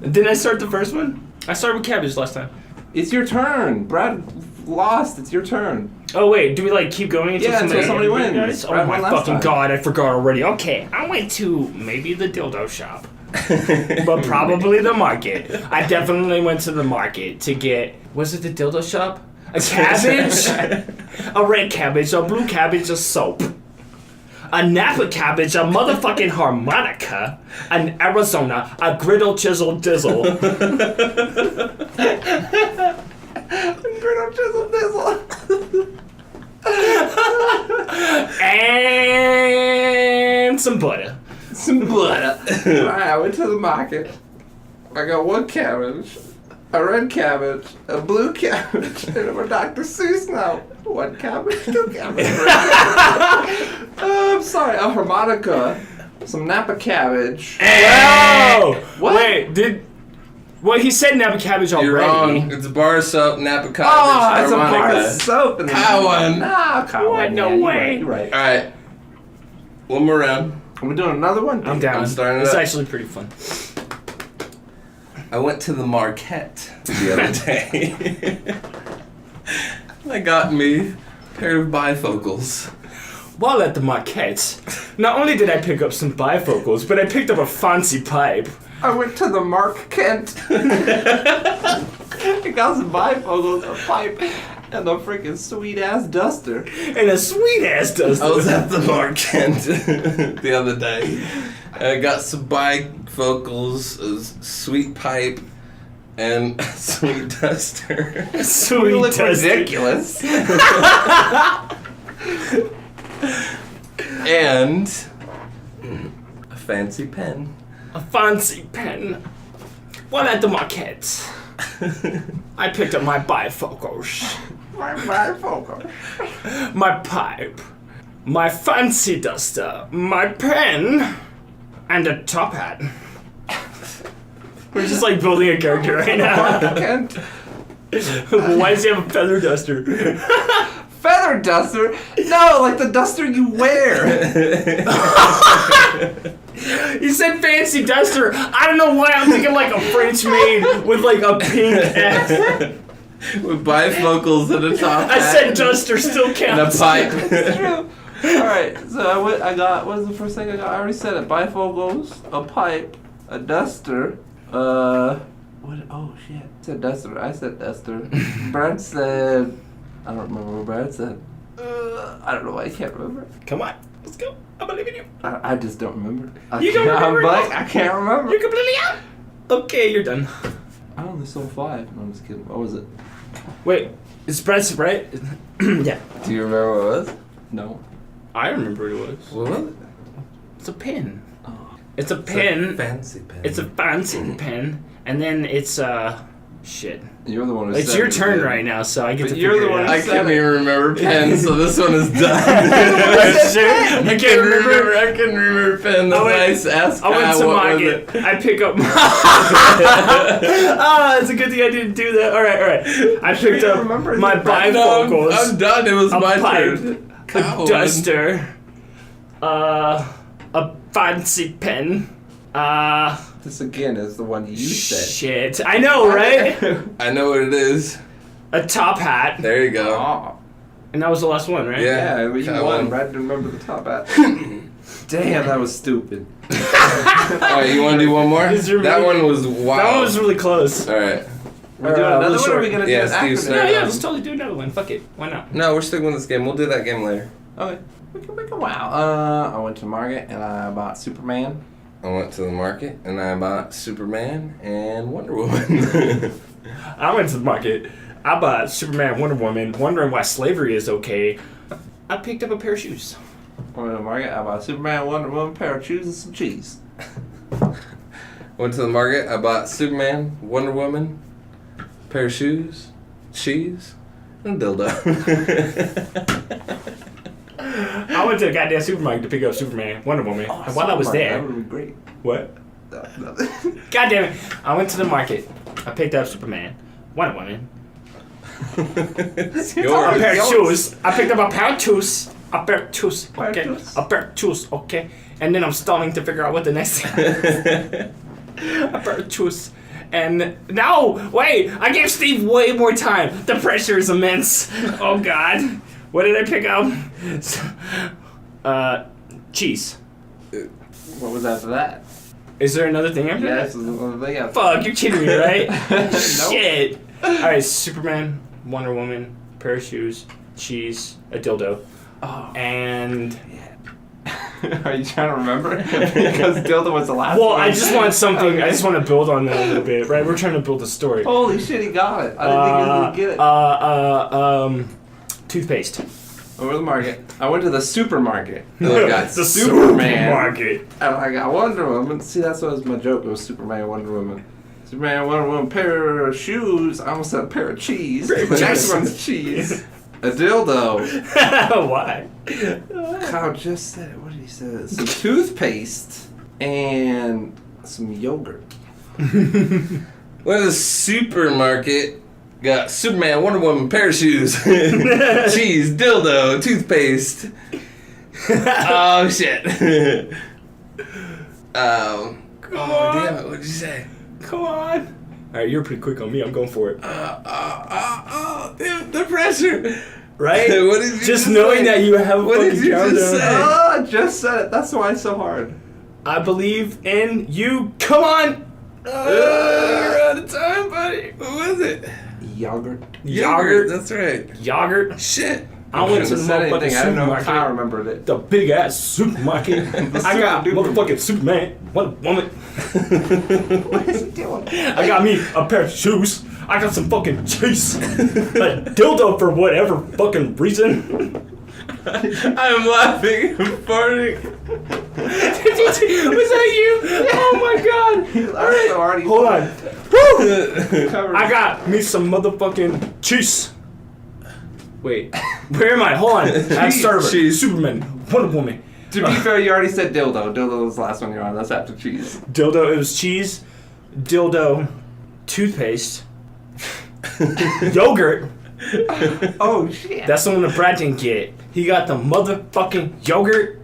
Didn't I start the first one? I started with cabbage last time. It's your turn. Brad lost. It's your turn. Oh wait, do we like keep going until Yeah, until somebody wins. Guys? Oh Brad my won last fucking time. god, I forgot already. Okay, I went to maybe the dildo shop. But probably the market. I definitely went to the market to get, was it the dildo shop? A cabbage, a red cabbage, a blue cabbage, a soap, a Napa cabbage, a motherfucking harmonica, an Arizona, a griddle chisel dizzle, Griddle chisel dizzle. and some butter. Some butter. Alright, I went to the market. I got one cabbage, a red cabbage, a blue cabbage, and I'm a Dr. Seuss now. One cabbage, two cabbage. I'm sorry, a harmonica, some Napa cabbage. Wow! What? Wait, well, he said Napa cabbage already. You're wrong. It's bar of soap, Napa cabbage, Oh, it's a bar harmonica. of soap. And Cowan. Nah, Cowan. What? No yeah, you're way. right, You're right. All right. One more round. Are we doing another one? I'm down. I'm starting it It's up. actually pretty fun. I went to the Marquette the other day. I got me a pair of bifocals. While at the Marquette, not only did I pick up some bifocals, but I picked up a fancy pipe. I went to the Mark Kent. I got some bifocals, a pipe, and a freaking sweet ass duster. And a sweet ass duster. I was at the Marquette the other day. I got some bifocals, a sweet pipe, and a sweet duster. Sweet You look duster. ridiculous. And a fancy pen. A fancy pen. While at the Marquette, I picked up my bifocals, My bifocals. my pipe, my fancy duster, my pen, and a top hat. We're just like building a character right now. Mark Kent. Why does he have a feather duster? Feather duster? No, like the duster you wear. You said fancy duster. I don't know why I'm thinking like a French maid with like a pink X. With bifocals and a top hat. I said duster still and a counts. pipe. It's true. Alright, so I got, what was the first thing I got? I already said it. Bifocals, a pipe, a duster, what? Oh shit. I said duster. I said duster. Brad said, I don't remember what Brad said. I don't know why I can't remember. Come on, let's go. I believe in you. I just don't remember. You don't remember? I'm blank. I can't remember. You're completely out. Okay, you're done. I only sold 5. No, I'm just kidding. What was it? Wait, it's Brett's right? Yeah. Do you remember what it was? No. I remember what it was. What was it? It's a pen. Oh. It's a pen. Fancy pen. It's a fancy pen, and then it's shit. You're the one who It's said your it, turn dude. right now, so I get But to you're figure the it one out. who I said couldn't it. even remember pen, so this one is done. I can't remember. I couldn't remember pen. The I went- nice ask I went to what was market. it? I pick up. It's a good thing I didn't do that. All right. I picked you up remember my that? bifocals, I'm done. It was a my pipe, turn. a Cowan. duster, a fancy pen. This again is the one you said. Shit. I know, right? I know what it is. A top hat, There you go. Oh. and that was the last one, right? Yeah. Yeah, but you Cowan. won. Brad didn't remember the top hat. Damn, that was stupid. Alright, you want to do one more? Is there That really- one was wild. That one was really close. Alright. We're doing another really one, or short. are we gonna Yeah, do Steve an said- acronym? Yeah, let's totally do another one. Fuck it. Why not? No, we're sticking with this game. We'll do that game later. Okay. We can make a wow. I went to Market and I bought Superman. I went to the market and I bought Superman and Wonder Woman. I went to the market. I bought Superman, Wonder Woman, wondering why slavery is okay. I picked up a pair of shoes. I went to Market. I bought Superman, Wonder Woman, pair of shoes, and some cheese. Went to the market. I bought Superman, Wonder Woman, pair of shoes, cheese, and a dildo. I went to the goddamn supermarket to pick up Superman, Wonder Woman. and while I was That there, would be great. what? God damn it! I went to the market. I picked up Superman, Wonder Woman, It's a yours. pair of yours. shoes. I picked up a pair of shoes. A pair of shoes. Pair of Okay. shoes. A pair of shoes. Okay. And then I'm stalling to figure out what the next thing. A pair of shoes. And no, wait! I gave Steve way more time. The pressure is immense. Oh God! What did I pick up? Cheese. What was after that? Is there another thing after Yes, that? this is another thing after Fuck! You're kidding me, right? Nope. Shit! All right, Superman, Wonder Woman, pair of shoes, cheese, a dildo, Oh. and Are you trying to remember? Because dildo was the last well, one. I just want something. I just want to build on that a little bit, right? We're trying to build a story. Holy shit, he got it. I didn't think he was going to get it. Toothpaste. Over the market. I went to the supermarket. I got the Superman. supermarket. And I got Wonder Woman. See, that's what was my joke. It was Superman and Wonder Woman. Superman wanted one pair of shoes. I almost said a pair of cheese. Pair of The next cheese. one's cheese. A dildo. Why? Kyle just said it. What did he say? Some toothpaste and some yogurt. Well, the supermarket got Superman, Wonder Woman, pair of shoes, cheese, dildo, toothpaste. Oh shit. Oh damn it! What'd you say? Come on. All right, you're pretty quick on me. I'm going for it. The pressure. Right? What did you just say? knowing that you have a What did fucking you just countdown. say? Oh, I just said it. That's why it's so hard. I believe in you. Come on. You're out of time, buddy. What was it? Yogurt. Yogurt. That's right. Yogurt. Shit. I went to the motherfucking I didn't know supermarket. Kyle remembered it. The big ass supermarket. I got motherfucking Superman, Wonder Woman. What is he doing? I got me a pair of shoes. I got some fucking cheese. A dildo for whatever fucking reason. I'm laughing and farting. Was that you? Oh my god. I'm so hard. Hold on. Covered. I got me some motherfucking cheese. Wait, where am I? Hold on. I started with Cheese. Superman, Wonder Woman. To be fair, you already said dildo. Dildo was the last one you're on. That's after cheese. Dildo, it was cheese, dildo, toothpaste, yogurt. Oh, shit. That's the one that Brad didn't get. He got the motherfucking yogurt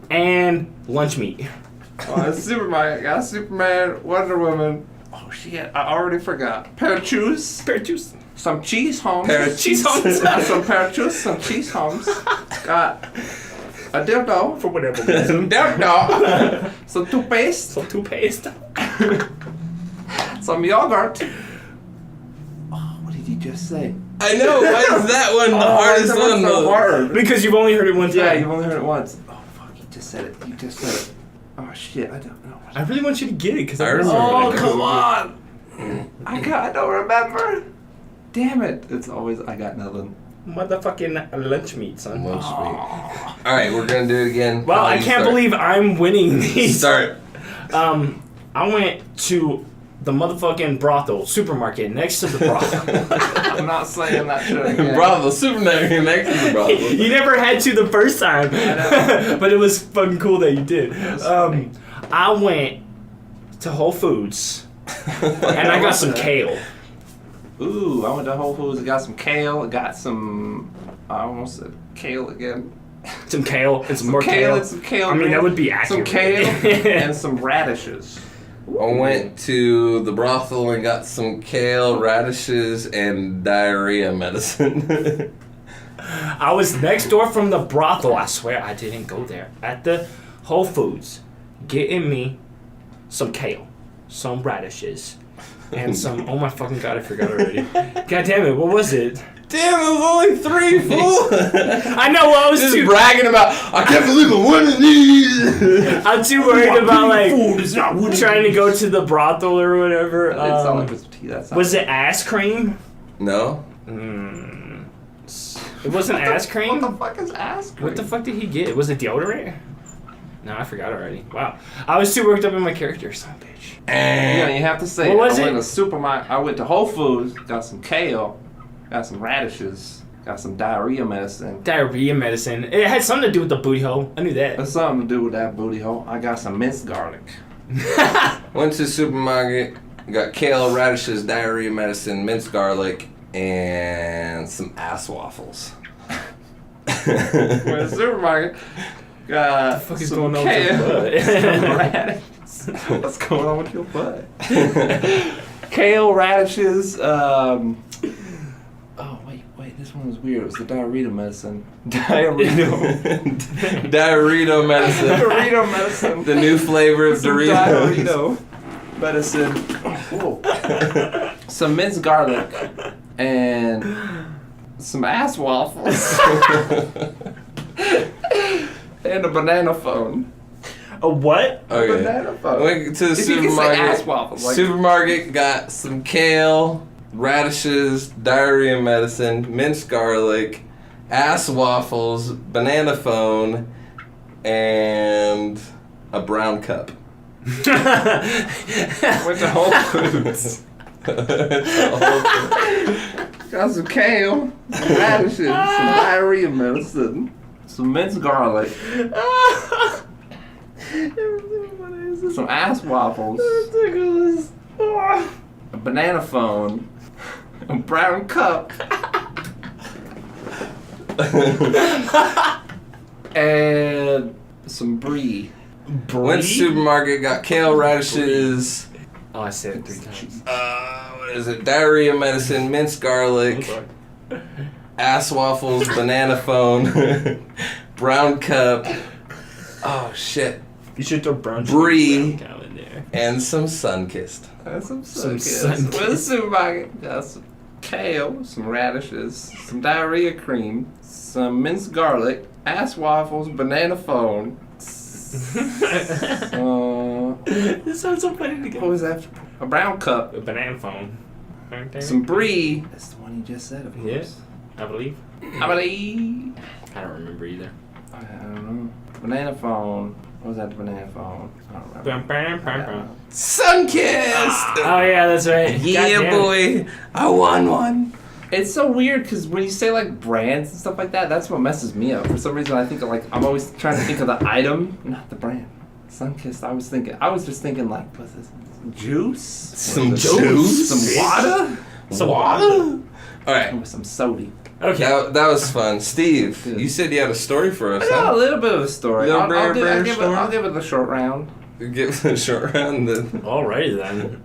and lunch meat. Oh, Superman. I got Superman, Wonder Woman. Oh, shit. I already forgot. Pair of shoes. Pair of juice. Some cheese homes. Pair of Cheese homes. Some pair of shoes. Some cheese homes. Got a dildo. For whatever reason. Dildo. Some toothpaste. Some toothpaste. Some yogurt. Oh, what did he just say? I know. Why is that one the hardest that one? one's so hard. Because you've only heard it one time. Yeah, you've only heard it once. Oh, fuck. You just said it. You just said it. Oh, shit. I don't know. I really want you to get it because I I remember. Oh, it. come on. I don't remember. Damn it. It's always, I got nothing. Motherfucking lunch meat, son. Lunch meat. All right, we're gonna do it again. Well, I can't believe I'm winning these. Start. I went to the motherfucking brothel supermarket next to the brothel. I'm not saying that shit again. Brothel. Superman next to the brothel. You never had to the first time, but it was fucking cool that you did. I went to Whole Foods and I got some kale. Ooh, I went to Whole Foods. I got some kale. I got some. I almost said kale again. Some kale and some more kale. And some kale. I mean, that would be Some accurate. kale and some radishes. I went to the brothel and got some kale, radishes, and diarrhea medicine. I was next door from the brothel. I swear I didn't go there. At the Whole Foods, getting me some kale, some radishes, and some. Oh my fucking god! I forgot already. God damn it! What was it? Damn, it was only 3, fool. I know. Well, I was Just too. bragging about. I can't believe I won these. I'm too worried about like trying to go to the brothel or whatever. It sounded like it was tea. That Was it ass cream? No. It wasn't ass cream. What the fuck is ass cream? What the fuck did he get? Was it deodorant? No, I forgot already. Wow. I was too worked up in my character, son of a bitch. Yeah, you have to say. What was I went it? to supermarket. I went to Whole Foods. Got some kale. Got some radishes. Got some diarrhea medicine. Diarrhea medicine. It had something to do with the booty hole. I knew that. That's something to do with that booty hole. I got some minced garlic. Went to the supermarket, got kale, radishes, diarrhea medicine, minced garlic, and some ass waffles. Went to the supermarket. Got What the fuck is some going on kale, with your some butt? radishes. What's going on with your butt? Kale, radishes. Oh wait, this one was weird. It was the diarrhea medicine. Diarrhea medicine. Dorito medicine. The new flavor of Some Doritos. Dorito medicine. Whoa. Some minced garlic and some ass waffles. And a banana phone. A what? Okay. Banana phone. Went to the If you can say supermarket. ass waffles, like- Supermarket, got some kale, radishes, diarrhea medicine, minced garlic, ass waffles, banana phone, and a brown cup. Went to Whole Foods. Got some kale, some radishes, some diarrhea medicine, some minced garlic, some ass waffles, a banana phone, a brown cup, and some brie. Went to the supermarket, got kale, radishes. Oh, I said it 3 times. What is it? Diarrhea medicine, minced garlic, ass waffles, banana phone, brown cup. Oh shit! You should throw brown brie cow in there. and some Sunkissed. Some Sunkissed. With a supermarket, got some kale, some radishes, some diarrhea cream, some minced garlic, ass waffles, banana phone. This sounds so funny together. What was that? A brown cup. A banana phone. Some brie. That's the one you just said, of course. Yes, I believe. I believe. I don't remember either. I don't know. Banana phone. What was that, the banana phone? I don't remember. Sunkissed! Oh yeah, that's right. Yeah, boy, I won one. It's so weird because when you say like brands and stuff like that, that's what messes me up. For some reason, I think of like I'm always trying to think of the item, not the brand. Sunkissed. I was just thinking like, what's this? Juice? Some juice? Some water? Some water? All right. With some soda. Okay. That was fun. Steve, Good. you said you had a story for us, I got huh? a little bit of a story. Little I'll give it the short round. Give the short round. Alrighty then.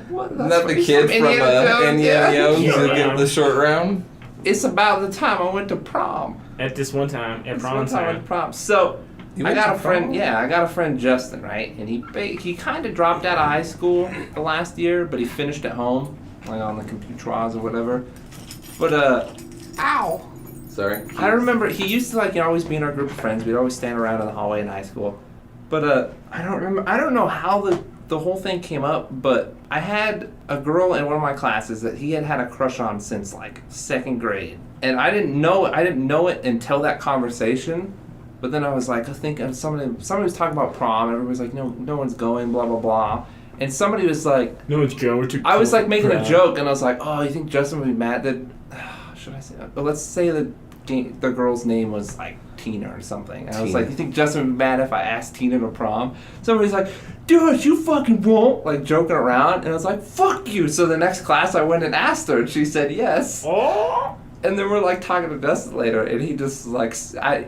What? Not the kid from Indiana Jones Yeah. who give the short round. It's about the time I went to prom. At this one time, at prom I went time. to prom. So You I went got to a friend. prom? Yeah, I got a friend Justin, right? And he kind of dropped out of high school the last year, but he finished at home, like on the computerized or whatever. But ow. Sorry. I remember he used to like always be in our group of friends. We'd always stand around in the hallway in high school. But I don't remember. I don't know how the whole thing came up. But I had a girl in one of my classes that he had a crush on since like 2nd grade, and I didn't know it until that conversation. But then I was like, I think somebody was talking about prom, and everybody's like, no one's going, blah blah blah. And somebody was like, No one's going. We're too I was like making proud. a joke, and I was like, oh, you think Justin would be mad that? Should I say? Well, let's say the girl's name was like Tina or something. And I was Tina. like, you think Justin would be mad if I asked Tina to prom? Somebody's like, dude, you fucking won't. Like joking around, and I was like, fuck you. So the next class, I went and asked her, and she said yes. Oh. And then we're like talking to Dustin later, and he just like I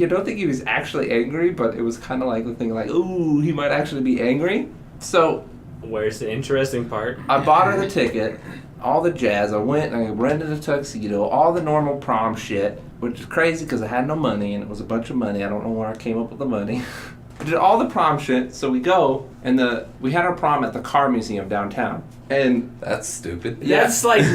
don't think he was actually angry, but it was kind of like the thing like, ooh, he might actually be angry. So Where's the interesting part? I bought her the ticket, all the jazz. I went and I rented a tuxedo, all the normal prom shit, which is crazy because I had no money and it was a bunch of money. I don't know where I came up with the money. I did all the prom shit. So we go and we had our prom at the car museum downtown, and That's stupid. That's like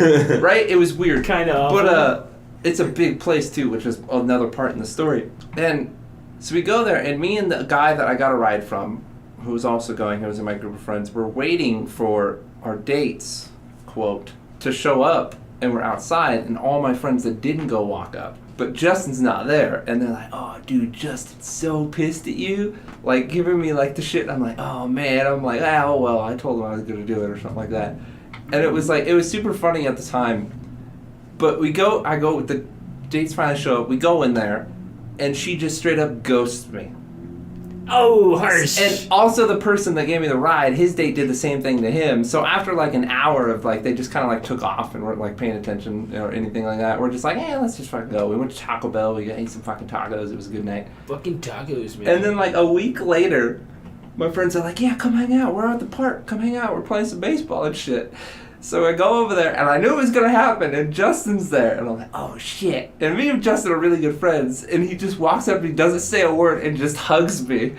right, it was weird. kind of. But it's a big place too, which is another part in the story. And so we go there, and me and the guy that I got a ride from, who was also going, who was in my group of friends, were waiting for our dates, quote, to show up, and we're outside, and all my friends that didn't go walk up. But Justin's not there, and they're like, oh, dude, Justin's so pissed at you, like, giving me, like, the shit. I'm like, oh, man. I'm like, oh, well, I told him I was going to do it, or something like that. And it was, like, it was super funny at the time. But I go, the dates finally show up, we go in there, and she just straight up ghosts me. Oh, harsh. And also the person that gave me the ride, his date did the same thing to him. So after like an hour of like, they just kind of like took off and weren't like paying attention or anything like that. We're just like, let's just fucking go. We went to Taco Bell. We ate some fucking tacos. It was a good night. Fucking tacos, man. And then like a week later, my friends are like, yeah, come hang out. We're at the park. Come hang out. We're playing some baseball and shit. So I go over there, and I knew it was going to happen, and Justin's there. And I'm like, oh, shit. And me and Justin are really good friends, and he just walks up and he doesn't say a word and just hugs me.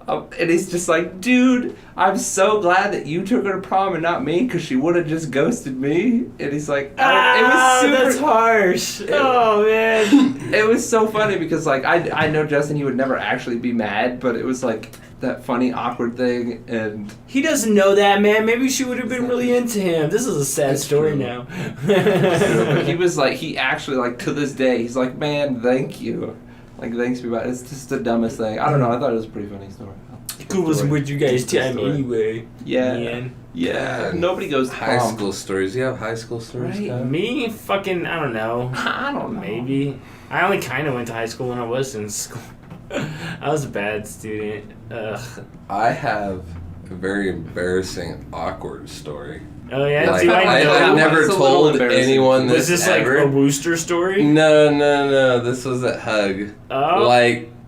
And he's just like, dude, I'm so glad that you took her to prom and not me, because she would have just ghosted me. And he's like, it was super... that's harsh. Oh, man. It was so funny, because, like, I know Justin, he would never actually be mad, but it was, like... that funny awkward thing, and He doesn't know that, man. Maybe she would have been really into him. This is a sad That's story true. now. but he was like, he actually, like, to this day, he's like, man, thank you, like, thanks me about it. It's just the dumbest thing. I don't know, I thought it was a pretty funny story. School wasn't worth you guys' time anyway. Yeah. Man. Yeah. Nobody goes to High prom. school stories. You have high school stories? Right. Kyle? Me, fucking, I don't know. I don't know. Maybe. I only kind of went to high school when I was in school. I was a bad student. Ugh. I have a very embarrassing, awkward story. Oh, yeah? Like, Do I know? I never It's a little told embarrassing. anyone this Was this ever. like a Wooster story? No. This was at Hug. Oh.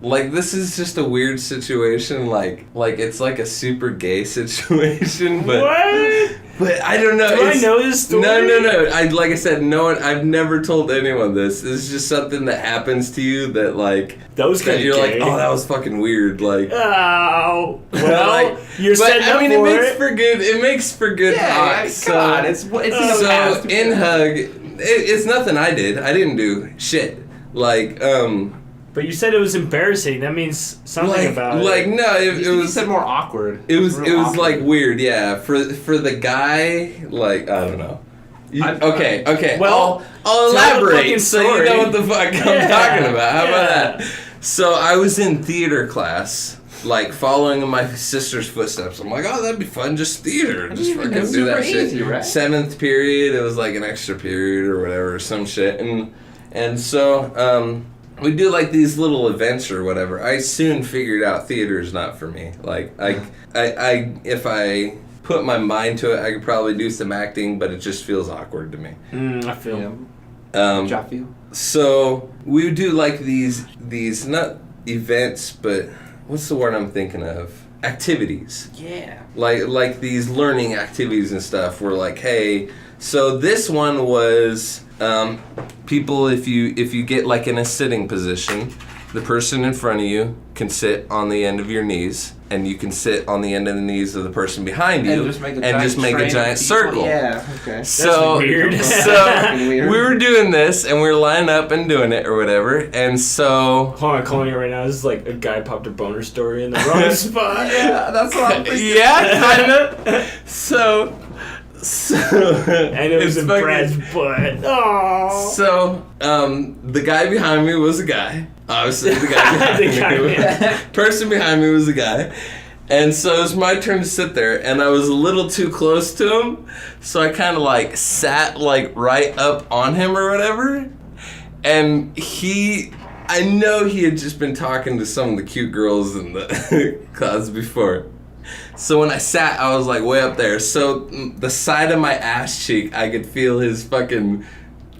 Like this is just a weird situation. Like it's like a super gay situation, but What? but I don't know. Do I know this story? No. Like I said, no one. I've never told anyone this. It's just something that happens to you that like That was kind that of you're gay. like, oh, that was fucking weird. Like. Oh. Well, Like, you're but, setting up it for makes it. for good. It makes for good Yeah, talk. come on. It's in the So past. in Hug, it's nothing I did. I didn't do shit. Like But you said it was embarrassing. That means something about like it. no, it You was said more awkward. it was Real awkward. like weird. Yeah, for the guy, like I don't know. Okay. Well, I'll tell the elaborate fucking so you story. know what the fuck Yeah, I'm talking about. How about yeah. that? So I was in theater class, like following in my sister's footsteps. I'm like, oh, that'd be fun, just theater, just Yeah, fucking it's do that super shit. easy, right? 7th period, it was like an extra period or whatever, some shit, and so we do like these little events or whatever. I soon figured out theater is not for me. Like I if I put my mind to it, I could probably do some acting, but it just feels awkward to me. I feel. Yeah. Um, Jaffe. so we would do like these not events, but what's the word I'm thinking of? Activities. Yeah. Like these learning activities and stuff. Were like, hey, so this one was people. If you get like in a sitting position, the person in front of you can sit on the end of your knees, and you can sit on the end of the knees of the person behind you, And just make a giant circle. Yeah. Okay. So, weird. so Weird. we were doing this, and we were lining up and doing it or whatever, and so Hold on, calling it right now. This is like a guy popped a boner story in the wrong spot. Yeah, that's what I'm thinking. yeah, kinda. So And it was it's in fucking- Brad's butt. Oh. So, the guy behind me was a guy. Obviously, the guy The behind me. guy. Person behind me was a guy. And so it was my turn to sit there, and I was a little too close to him, so I kind of like sat like right up on him or whatever. And I know he had just been talking to some of the cute girls in the class before. So when I sat, I was like way up there. So the side of my ass cheek, I could feel his fucking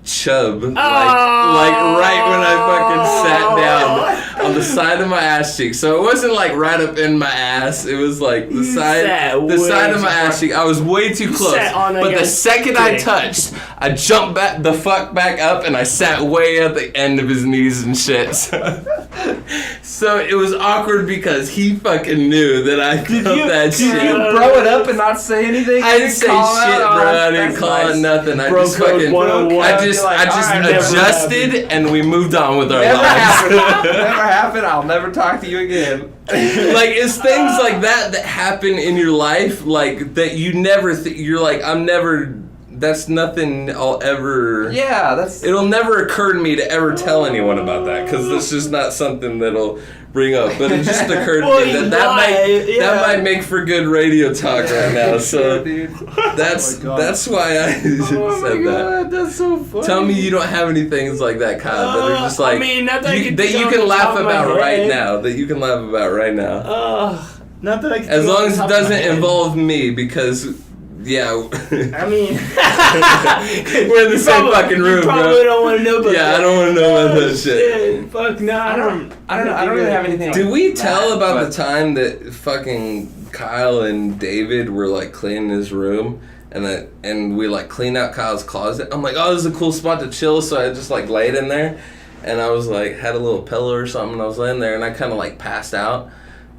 chub, like right when I fucking sat down on the side of my ass cheek. So it wasn't like right up in my ass. It was like the side of my ass cheek. I was way too close. But the second I touched, I jumped back the fuck back up and I sat way at the end of his knees and shit. So it was awkward because he fucking knew that I felt that shit. Did you bro it up and not say anything? I didn't say shit, bro. I didn't call it nothing. I Bro just code fucking, 101. I just Like, all right, never adjusted and we moved on with our Never lives. happened. Never happened. I'll never talk to you again. Like it's things like that happen in your life, like that you never. You're like, I'm never. That's nothing I'll ever. Yeah, that's. It'll never occur to me to ever tell anyone about that because it's just not something that'll bring up. But it just occurred to me that might make for good radio talk right now. So dude. that's Oh my God. that's why I said that. That's so funny. Tell me you don't have any things like that, Kyle, that are just like I mean, not that I you, could that think you off can the top laugh of my about right head. now. That you can laugh about right now. Not that I can. As think off long the as it top of my doesn't head. involve me, because yeah, I mean, we're in the same fucking room, you probably bro. don't want to know about Yeah, that. I don't want to know about that shit. Fuck no, I don't really have anything. Did we like tell that, about but- the time that fucking Kyle and David were like cleaning his room? And we like cleaned out Kyle's closet. I'm like, oh, this is a cool spot to chill. So I just like laid in there, and I was like had a little pillow or something. And I was laying there, and I kind of like passed out.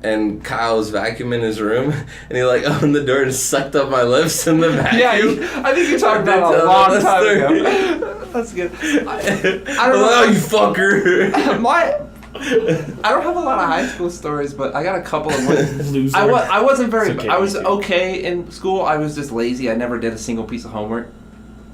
And Kyle was vacuuming his room, and he like opened the door and sucked up my lips in the vacuum. Yeah, I think you talked about it a long time ago. That's good. I don't know. Oh, you fucker. I don't have a lot of high school stories, but I got a couple of ones. Loser. I wasn't very. It's okay, I was me too. okay in school. I was just lazy. I never did a single piece of homework,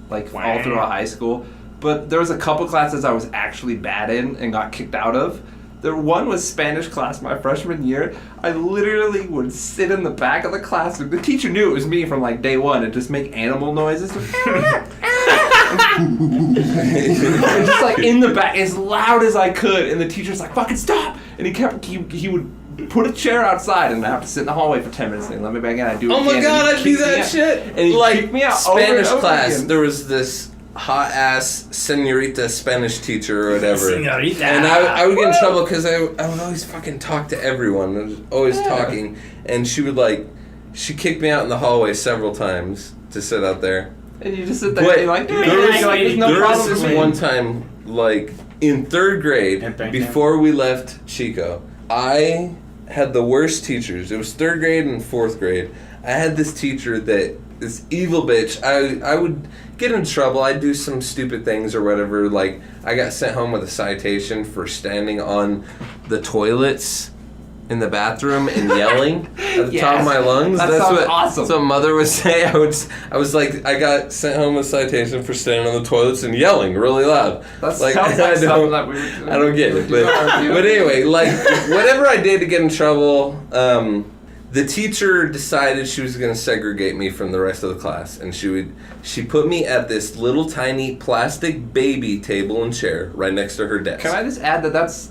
like Wow. all throughout high school. But there was a couple classes I was actually bad in and got kicked out of. The one was Spanish class my freshman year. I literally would sit in the back of the classroom. The teacher knew it was me from like day one and just make animal noises. And just like in the back as loud as I could, and the teacher's like, fucking stop, and he would put a chair outside and I have to sit in the hallway for 10 minutes and they let me back in. I do it Oh my again, god, and I he do kicks me that out. shit. And he like kicked me out Spanish over and over class, again. there was this hot ass senorita Spanish teacher or whatever. Senorita. And I would get in trouble because I would always fucking talk to everyone. I was always talking. And she kicked me out in the hallway several times to sit out there. And you just sit there But and like, there's no there was problem this for me. one time, like in 3rd grade, before we left Chico, I had the worst teachers. It was 3rd grade and 4th grade. I had this teacher this evil bitch. I would get in trouble. I'd do some stupid things or whatever. Like, I got sent home with a citation for standing on the toilets in the bathroom and yelling at the top of my lungs. That sounds awesome. That's what mother would say. I was like, I got sent home with a citation for standing on the toilets and yelling really loud. That like, sounds like something that we would do. I don't get it. But anyway, like, whatever I did to get in trouble, the teacher decided she was going to segregate me from the rest of the class, and she put me at this little tiny plastic baby table and chair right next to her desk. Can I just add that that's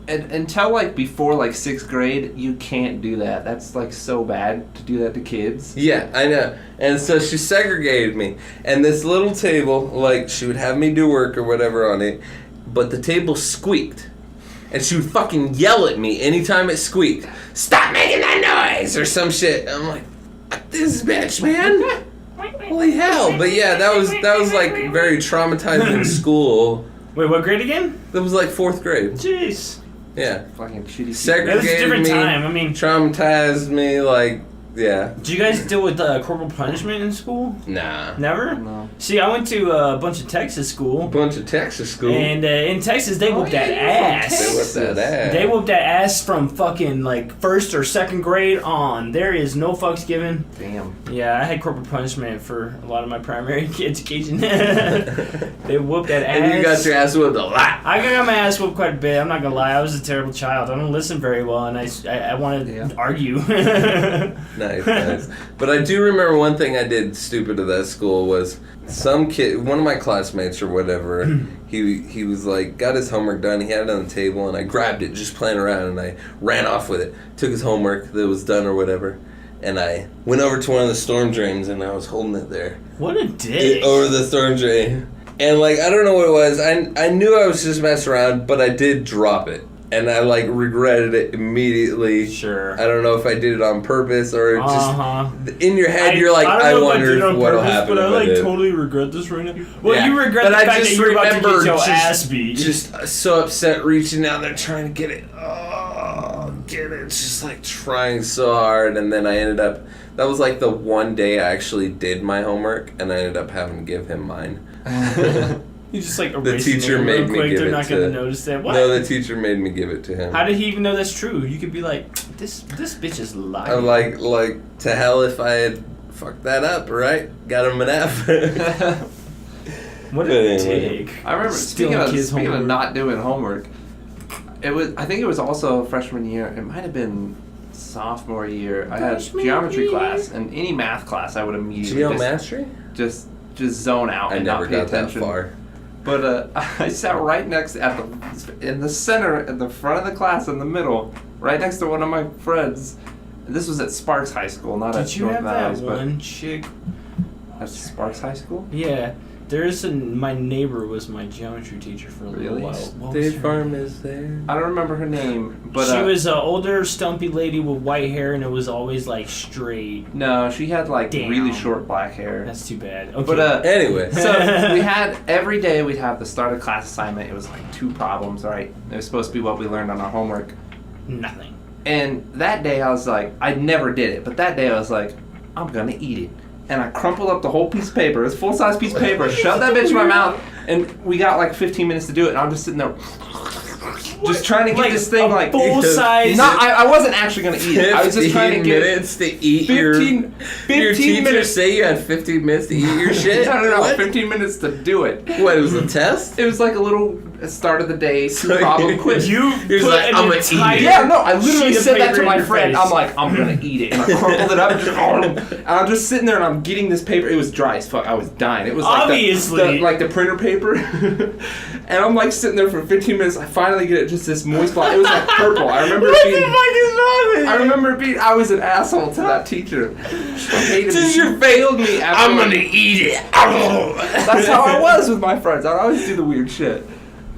until like before like 6th grade, you can't do that. That's like so bad to do that to kids. Yeah, I know. And so she segregated me, and this little table, like, she would have me do work or whatever on it, but the table squeaked. And she would fucking yell at me anytime it squeaked. Stop making that noise! Or some shit. I'm like, fuck this bitch, man. Holy hell. But yeah, that was like very traumatizing school. Wait, what grade again? That was like 4th grade. Jeez. Yeah. Fucking shitty. Segregated That was a different me, time. I mean, traumatized me, like, yeah. did you guys deal with corporal punishment in school? Nah. Never? No. See, I went to a bunch of Texas school. Bunch of Texas school. And in Texas, they whooped that ass. They whipped that ass. They whooped that ass from fucking like 1st or 2nd grade on. There is no fucks given. Damn. Yeah, I had corporal punishment for a lot of my primary education. They whooped that ass. And you got your ass whooped a lot. I got my ass whooped quite a bit. I'm not gonna lie. I was a terrible child. I don't listen very well, and I wanted to argue. Nice. But I do remember one thing I did stupid at that school was some kid, one of my classmates or whatever, he was like, got his homework done, he had it on the table, and I grabbed it just playing around, and I ran off with it, took his homework that was done or whatever, and I went over to one of the storm drains, and I was holding it there. What a dick. Over the storm drain. And like, I don't know what it was, I knew I was just messing around, but I did drop it. And I like regretted it immediately. Sure. I don't know if I did it on purpose or just in your head. You're like, I I wonder what'll happen. But I if like did. totally regret this right now. Well, Yeah. you regret But the I fact that just you're about to get remember your just- ass beat. Just so upset, reaching down there trying to get it. Oh, get it! Just like trying so hard, and then I ended up. That was like the one day I actually did my homework, and I ended up having to give him mine. You just like The erasing teacher it made real me quick. give They're it not to. gonna notice that. What? No, the teacher made me give it to him. How did he even know that's true? You could be like, this bitch is lying. I'm like to hell if I had fucked that up, right? Got him an F. What But a anyway. dick. I remember Stealing kids' speaking of homework. not doing homework. I think it was also freshman year. It might have been sophomore year. I had Freshman geometry year. class, and any math class I would immediately Geometry? just zone out I and never not pay got attention. that far. But I sat right next in the center, at the front of the class, in the middle, right next to one of my friends. This was at Sparks High School, not at Did you North have that Valleys, but one chick? at Sparks High School. Yeah. My neighbor was my geometry teacher for a little Really? while. What was State her Farm name? is there. I don't remember her name, but She was an older, stumpy lady with white hair, and it was always like straight. no, she had like Damn. really short black hair. That's too bad. Okay. But Anyway. so we had every day we'd have the start of class assignment. It was like 2 problems, right? It was supposed to be what we learned on our homework. nothing. And that day I was like, I never did it, but that day I was like, I'm gonna eat it. And I crumpled up the whole piece of paper. It was a full-size pice of paper. Shoved that bitch in my mouth, and we got like 15 minutes to do it. And I'm just sitting there, just trying to get this thing like full size. No, I wasn't actually gonna eat it. I was just trying to get minutes to eat 15 your teacher minutes. say you had 15 minutes to eat your shit? No, What? 15 minutes to do it. What, it was a test? It was like a little start of the day, 2 problem quiz. You He was put like, an "I'm gonna eat entire it." Yeah, no, I literally sheet of said that paper to in my your friend. face. I'm like, I'm gonna eat it. And I crumpled it up, and I'm just sitting there and I'm getting this paper. It was dry as fuck. I was dying. It was like Obviously. the printer paper. And I'm like sitting there for 15 minutes. I finally get it, just this moist spot. It was like purple. I remember What it being. the fuck is wrong with you? I remember it being. I was an asshole to that teacher. She hated This is me. your She failed me. After I'm gonna eat it. That's how I was with my friends. I'd always do the weird shit.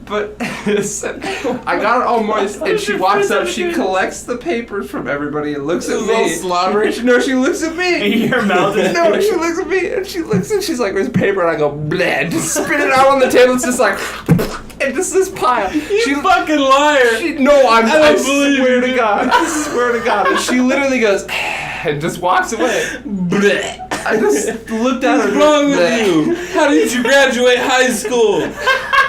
But I got it all moist, and she walks up, she collects the papers from everybody and looks at It was all me. slobbery. No, she looks at me. And your mouth is No, she looks at me, and she looks and she's like, "Where's paper?" And I go, "Bleh," just spit it out on the table. It's just like, and just this pile. You fucking liar. No, I don't believe swear you. to God. I swear to God. And she literally goes, and just walks away. Bleh. I just looked at her. What's wrong with Bleh. you? How did you graduate high school?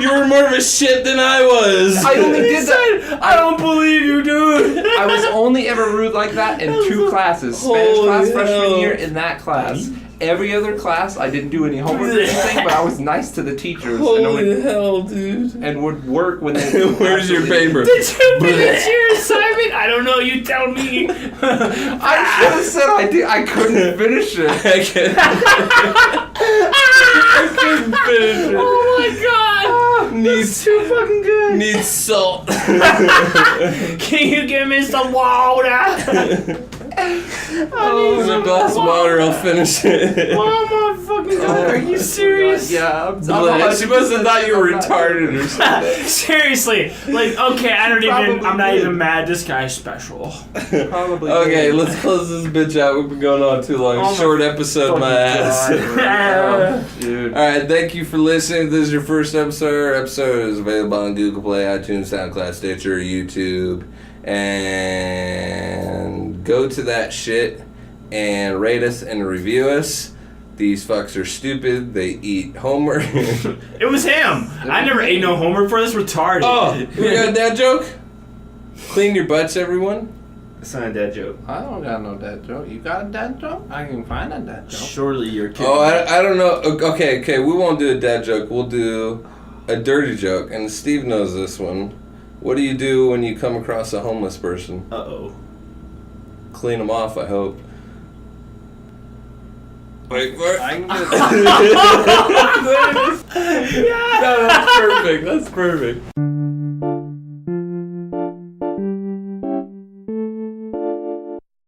You were more of a shit than I was. I only did that. I don't believe you, dude. I was only ever rude like that in 2 classes. Spanish Holy class freshman hell. year, in that class. Every other class, I didn't do any homework or anything, but I was nice to the teachers. Holy hell, dude. And would work when they. Where's your paper? Did you finish your assignment? I don't know. You tell me. I should have said I did. I couldn't finish it. I couldn't finish it. Oh my god. Needs Too fucking good. needs salt. Can you give me some water? Oh, a glass of water, I'll finish it. Oh my fucking god. Are you serious? Yeah. She must have thought you were retarded or something. Seriously, like, okay, I'm not did. even mad. This guy's special. Probably. Okay, did. let's close this bitch out. We've been going on too long. Oh my Short episode, my ass. God, dude. Alright, thank you for listening. If this is your first episode. Our episode is available on Google Play, iTunes, SoundCloud, Stitcher, YouTube. And go to that shit and rate us and review us. These fucks are stupid. They eat homework. It was him. I never ate no homework for this. Retarded. Oh, we got a dad joke? Clean your butts, everyone. It's not a dad joke. I don't got no dad joke. You got a dad joke? I can find a dad joke. Surely you're kidding. Oh, I don't know. Okay, we won't do a dad joke. We'll do a dirty joke. And Steve knows this one. What do you do when you come across a homeless person? Uh-oh. Clean them off, I hope. Wait, what? I can No, that's perfect. That's perfect.